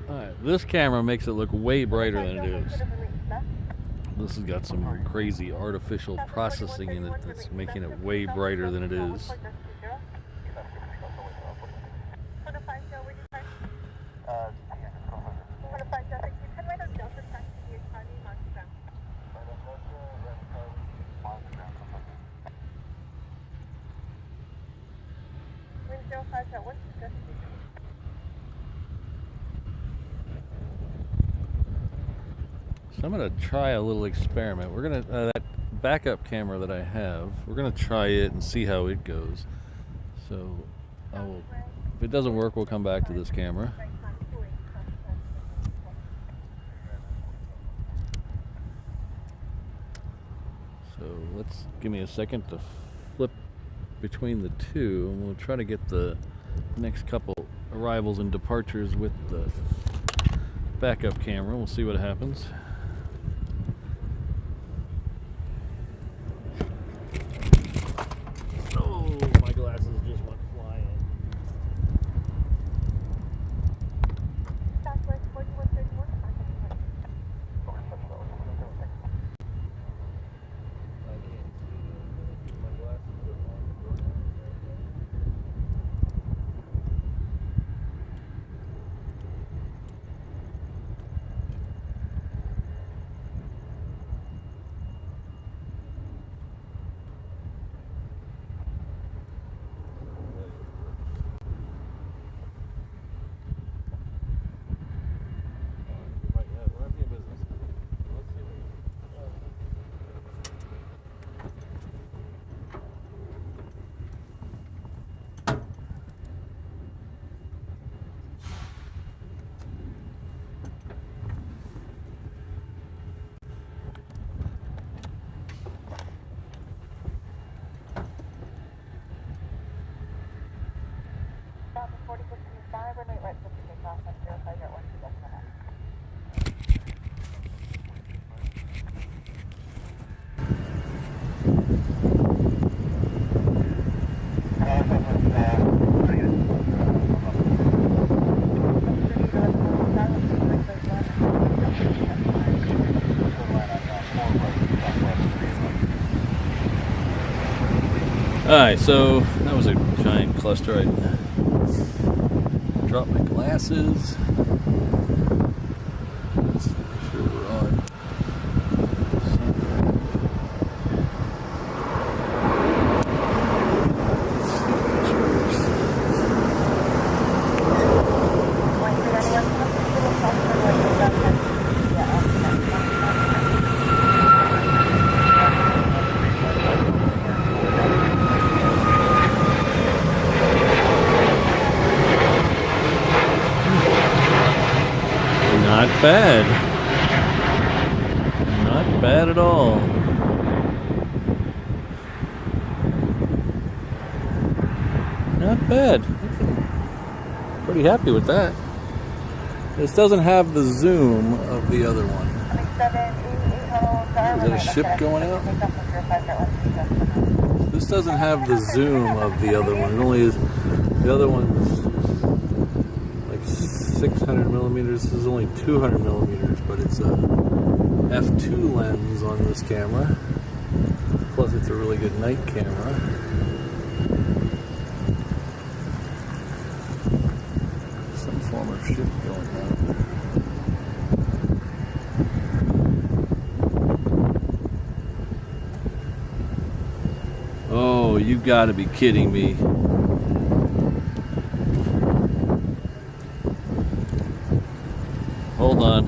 Alright, this camera makes it look way brighter than it is. This has got some crazy artificial processing in it that's making it way brighter than it is. So I'm gonna try a little experiment. We're gonna that backup camera that I have. We're gonna try it and see how it goes. So if it doesn't work, we'll come back to this camera. So let's give me a second to flip between the two, and we'll try to get the next couple arrivals and departures with the backup camera. We'll see what happens. Oh, my glasses just went flying. Alright, so that was a giant cluster. I dropped my glasses. Let's make sure we're on. Not bad. Not bad at all. Not bad. Pretty happy with that. This doesn't have the zoom of the other one. Is that a ship going out? This doesn't have the zoom of the other one. It only is. The other one's like 600 millimeters. This is only 200 millimeters, but it's a f2 lens on this camera. Plus, it's a really good night camera. Some form of ship going on. Oh, you gotta be kidding me. Hold on.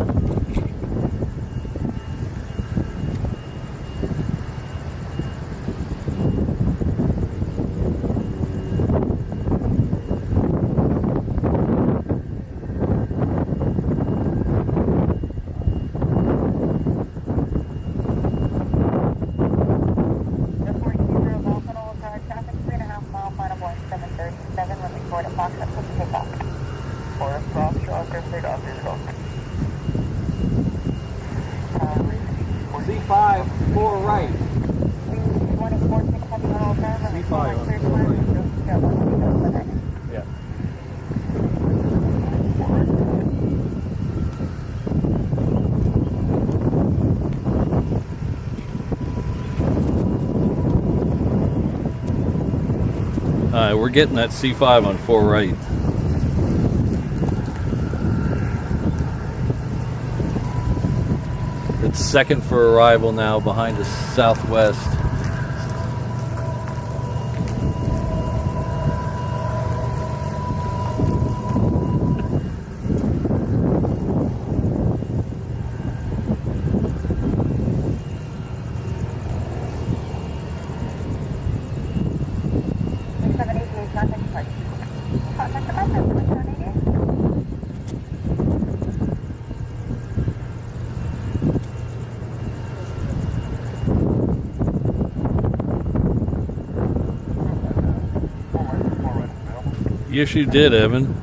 C5, 4 right. C5 on 4 right. Yeah.
Alright, we're getting that C5 on 4 right. It's second for arrival now behind the Southwest. Yes, you did, Evan.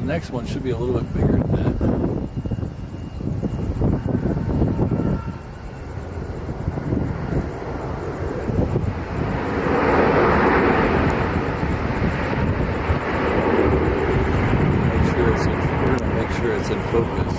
Next one should be a little bit bigger than that. We're gonna make sure it's in focus.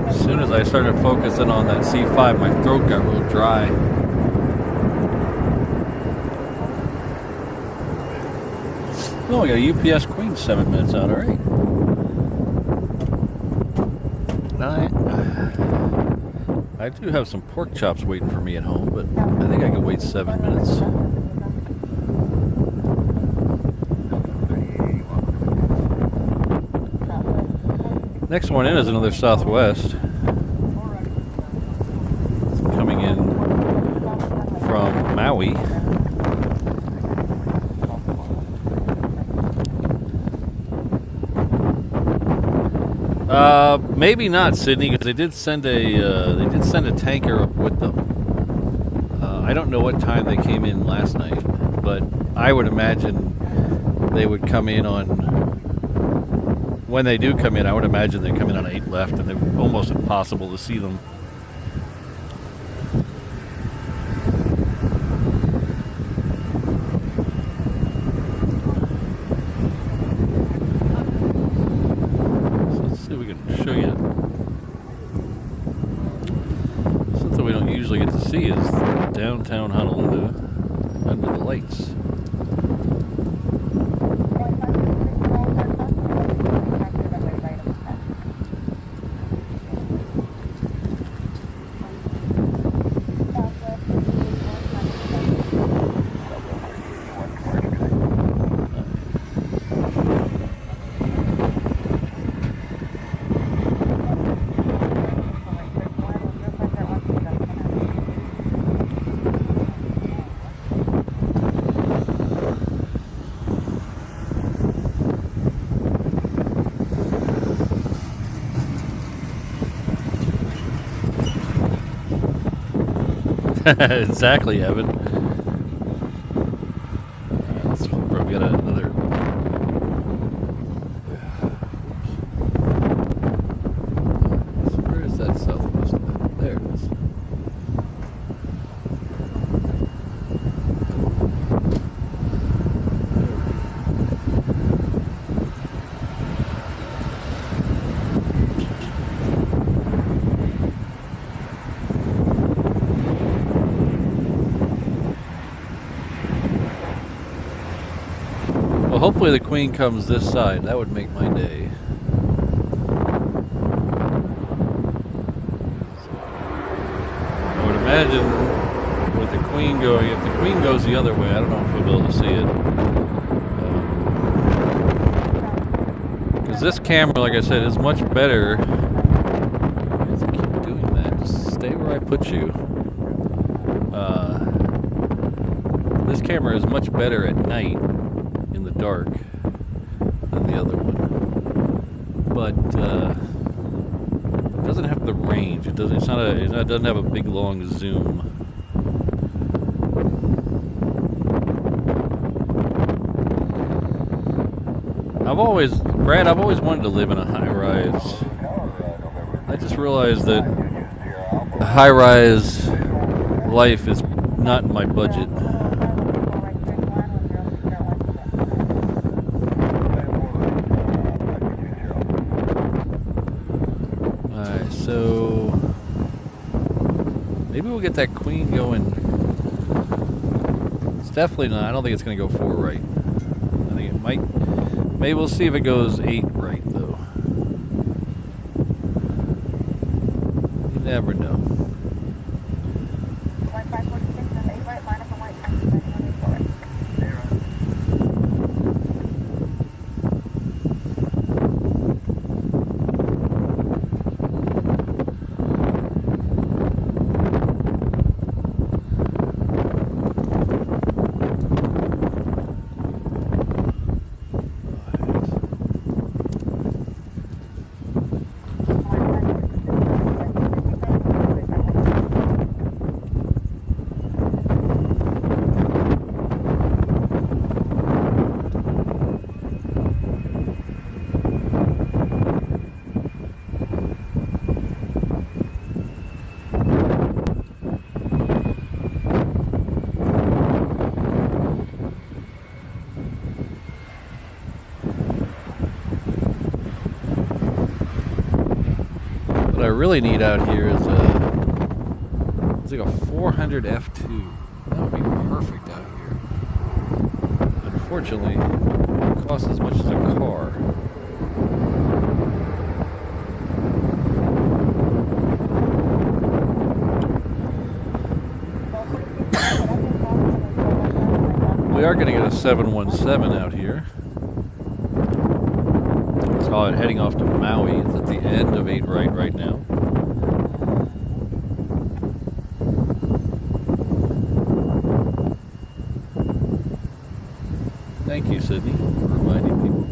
As soon as I started focusing on that C5, my throat got real dry. Oh, we got a UPS Queen 7 minutes out, alright. I do have some pork chops waiting for me at home, but I think I can wait 7 minutes. Next one in is another Southwest. Coming in from Maui. Maybe not, Sydney, because they did send a tanker with them. I don't know what time they came in last night, but I would imagine they would come in on. When they do come in, I would imagine they come in on 8 left, and it's almost impossible to see them. Show you something we don't usually get to see is downtown Honolulu under the lights. Exactly, Evan. Let's probably got another. So where is that southwest? There it is. Hopefully the Queen comes this side. That would make my day. I would imagine with the Queen going, if the Queen goes the other way, I don't know if we'll be able to see it. Because this camera, like I said, is much better. Why does it keep doing that? Just stay where I put you. This camera is much better at night. Dark than the other one, but it doesn't have the range. It doesn't. It doesn't have a big long zoom. I've always wanted to live in a high-rise. I just realized that a high-rise life is not in my budget. So maybe we'll get that Queen going. It's definitely not. I don't think it's going to go 4 right. I think it might. Maybe we'll see if it goes 8 right though. You never know. What I really need out here is it's like a 400 F2. That would be perfect out here. Unfortunately, it costs as much as a car. We are going to get a 717 out here. Saw it heading off to Maui. It's at the end of 8 right now. Thank you, Sydney, for reminding people.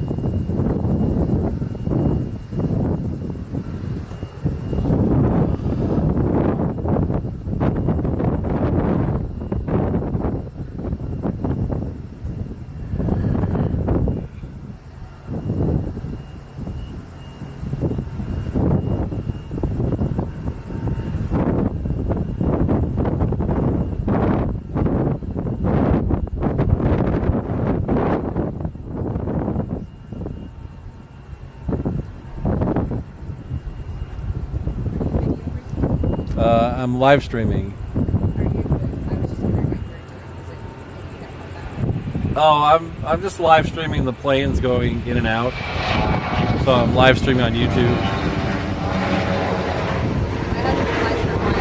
I'm live streaming.
Are you? I was just wondering what you were doing. Is it making that
Oh, I'm just live streaming the planes going in and out. So I'm live streaming on YouTube.
My husband flies for a while,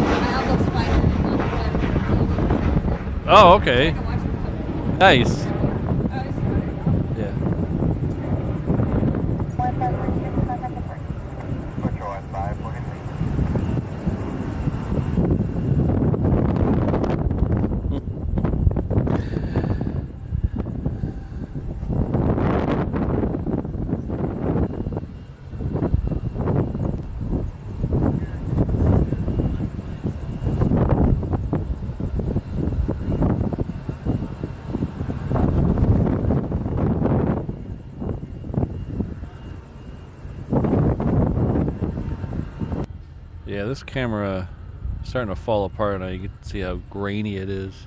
but my uncle's flying on the jet for TV.
Oh,
I
okay.
can watch him come.
Nice.
Oh, it's fine.
Yeah.
Control S5, look at me.
Yeah, this camera is starting to fall apart now. You can see how grainy it is.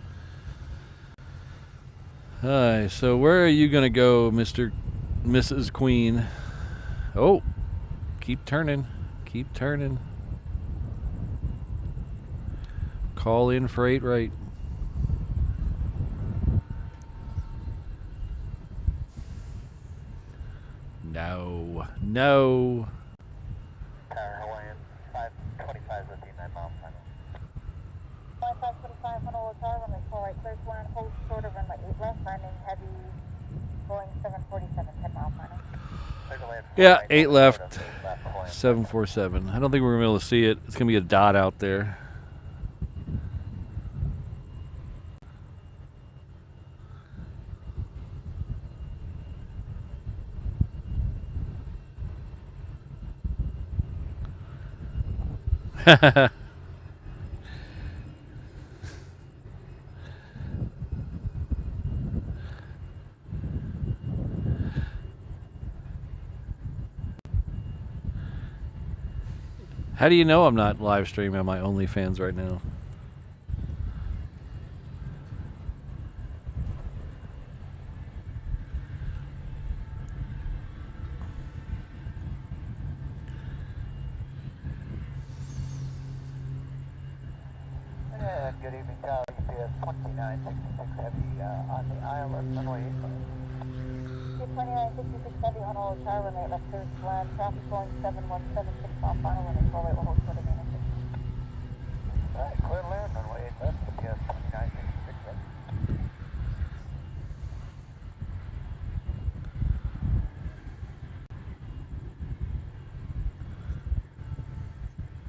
Alright, so where are you gonna go, Mrs. Queen? Oh, keep turning. Keep turning. Call in for 8 right. No. No.
Tower Hawaiian, 525 with you, 9 miles final.
5525 Honolulu Tower, runway 4 right, clear to land, hold short of runway 8 left, landing heavy, Boeing 747, 10 mile final.
Yeah, 8 left, 747. I don't think we're going to be able to see it. It's going to be a dot out there. How do you know I'm not live streaming on my OnlyFans right now?
Good evening, Tower EPS 2966 Heavy on the ILS runway 8 left.
2966 heavy Honolulu Tower, runway 8 left, clear to land, traffic Boeing 717, 6 mile final, runway 4 right, hold short of intersection.
Alright, clear to land, runway 8 left, EPS 2966 Heavy.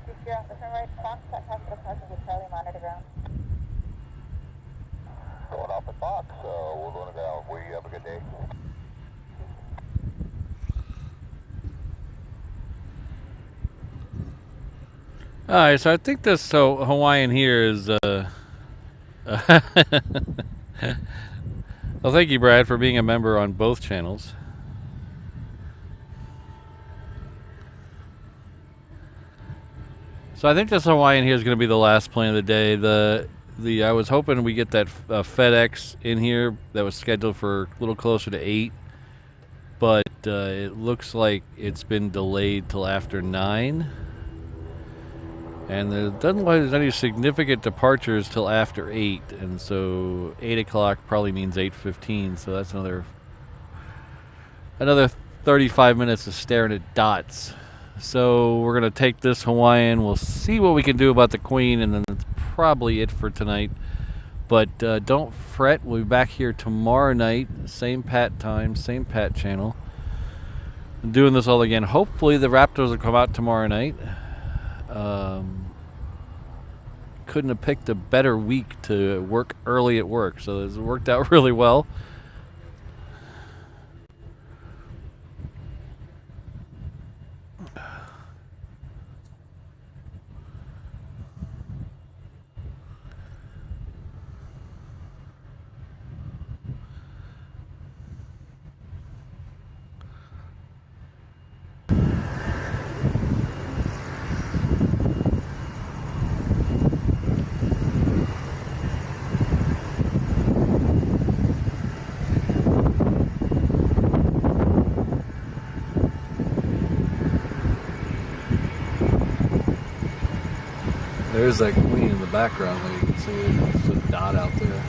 Keep your officer right, Fox, that hospital passenger Charlie, monitor ground.
Going off at Fox, we're going to go. We have a good day.
Alright, so I think this Hawaiian here is well, thank you, Brad, for being a member on both channels. So I think this Hawaiian here is going to be the last plane of the day. I was hoping we get that FedEx in here that was scheduled for a little closer to 8, but it looks like it's been delayed till after 9. And there doesn't look like there's any significant departures till after 8, and so 8 o'clock probably means 8:15. So that's another 35 minutes of staring at dots. So we're gonna take this Hawaiian. We'll see what we can do about the Queen, and then that's probably it for tonight. But don't fret. We'll be back here tomorrow night, same Pat time, same Pat channel. I'm doing this all again. Hopefully the Raptors will come out tomorrow night. Couldn't have picked a better week to work early at work, so it's worked out really well. There's that queen in the background there. You can see it. There's a dot out there.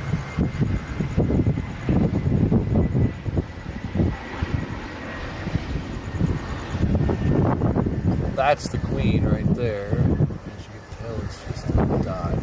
That's the queen right there. As you can tell, it's just a dot.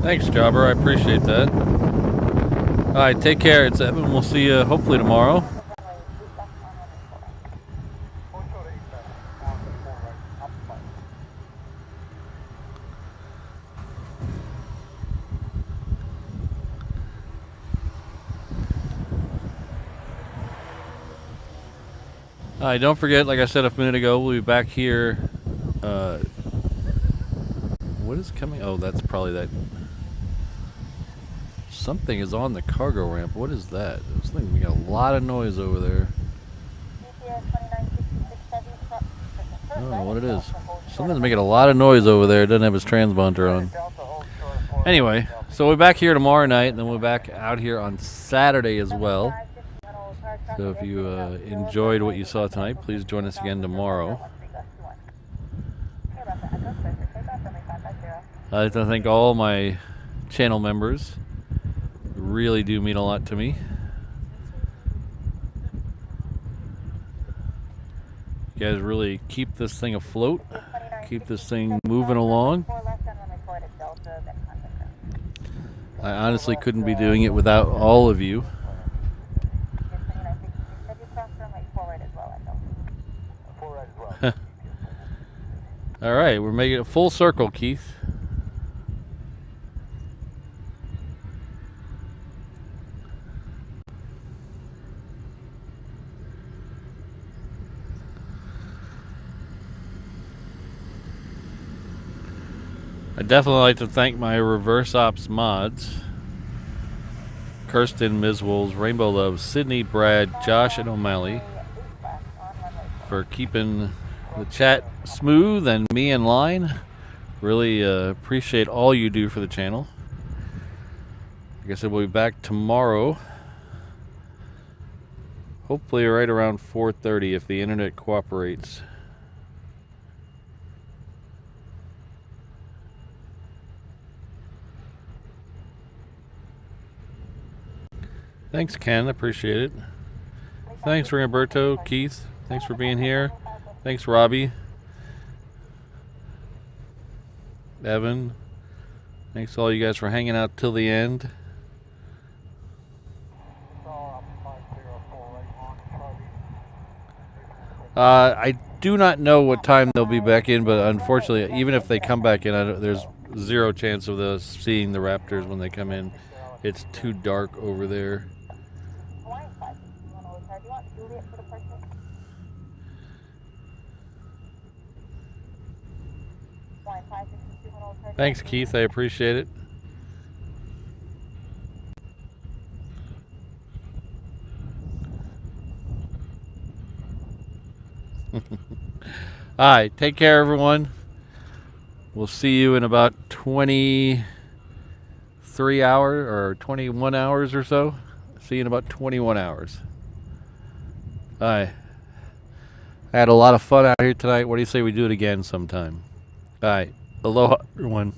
Thanks, Jobber. I appreciate that. All right, take care. It's Evan. We'll see you hopefully tomorrow. All right, don't forget, like I said a minute ago, we'll be back here. What is coming? Oh, that's probably that. Something is on the cargo ramp. What is that? We got a lot of noise over there. I don't know what it is. Something's making a lot of noise over there. It doesn't have its transponder on. Anyway, so we're back here tomorrow night, and then we're back out here on Saturday as well. So if you enjoyed what you saw tonight, please join us again tomorrow. I'd like to thank all my channel members. Really do mean a lot to me. You guys really keep this thing afloat, keep this thing moving along. I honestly couldn't be doing it without all of you. All right, we're making it full circle, Keith. I'd definitely like to thank my reverse ops mods: Kirsten, Ms. Wolves, Rainbow Love, Sydney, Brad, Josh, and O'Malley, for keeping the chat smooth and me in line. Really appreciate all you do for the channel. Like I said, we'll be back tomorrow, hopefully right around 4:30 if the internet cooperates. Thanks, Ken. Appreciate it. Thanks, Roberto, Keith. Thanks for being here. Thanks, Robbie. Evan. Thanks to all you guys for hanging out till the end. I do not know what time they'll be back in, but unfortunately, even if they come back in, there's zero chance of us seeing the Raptors when they come in. It's too dark over there. Thanks, Keith. I appreciate it. All right, take care, everyone. We'll see you in about 23 hours or 21 hours or so. See you in about 21 hours. All right. I had a lot of fun out here tonight. What do you say we do it again sometime? All right. Aloha, everyone.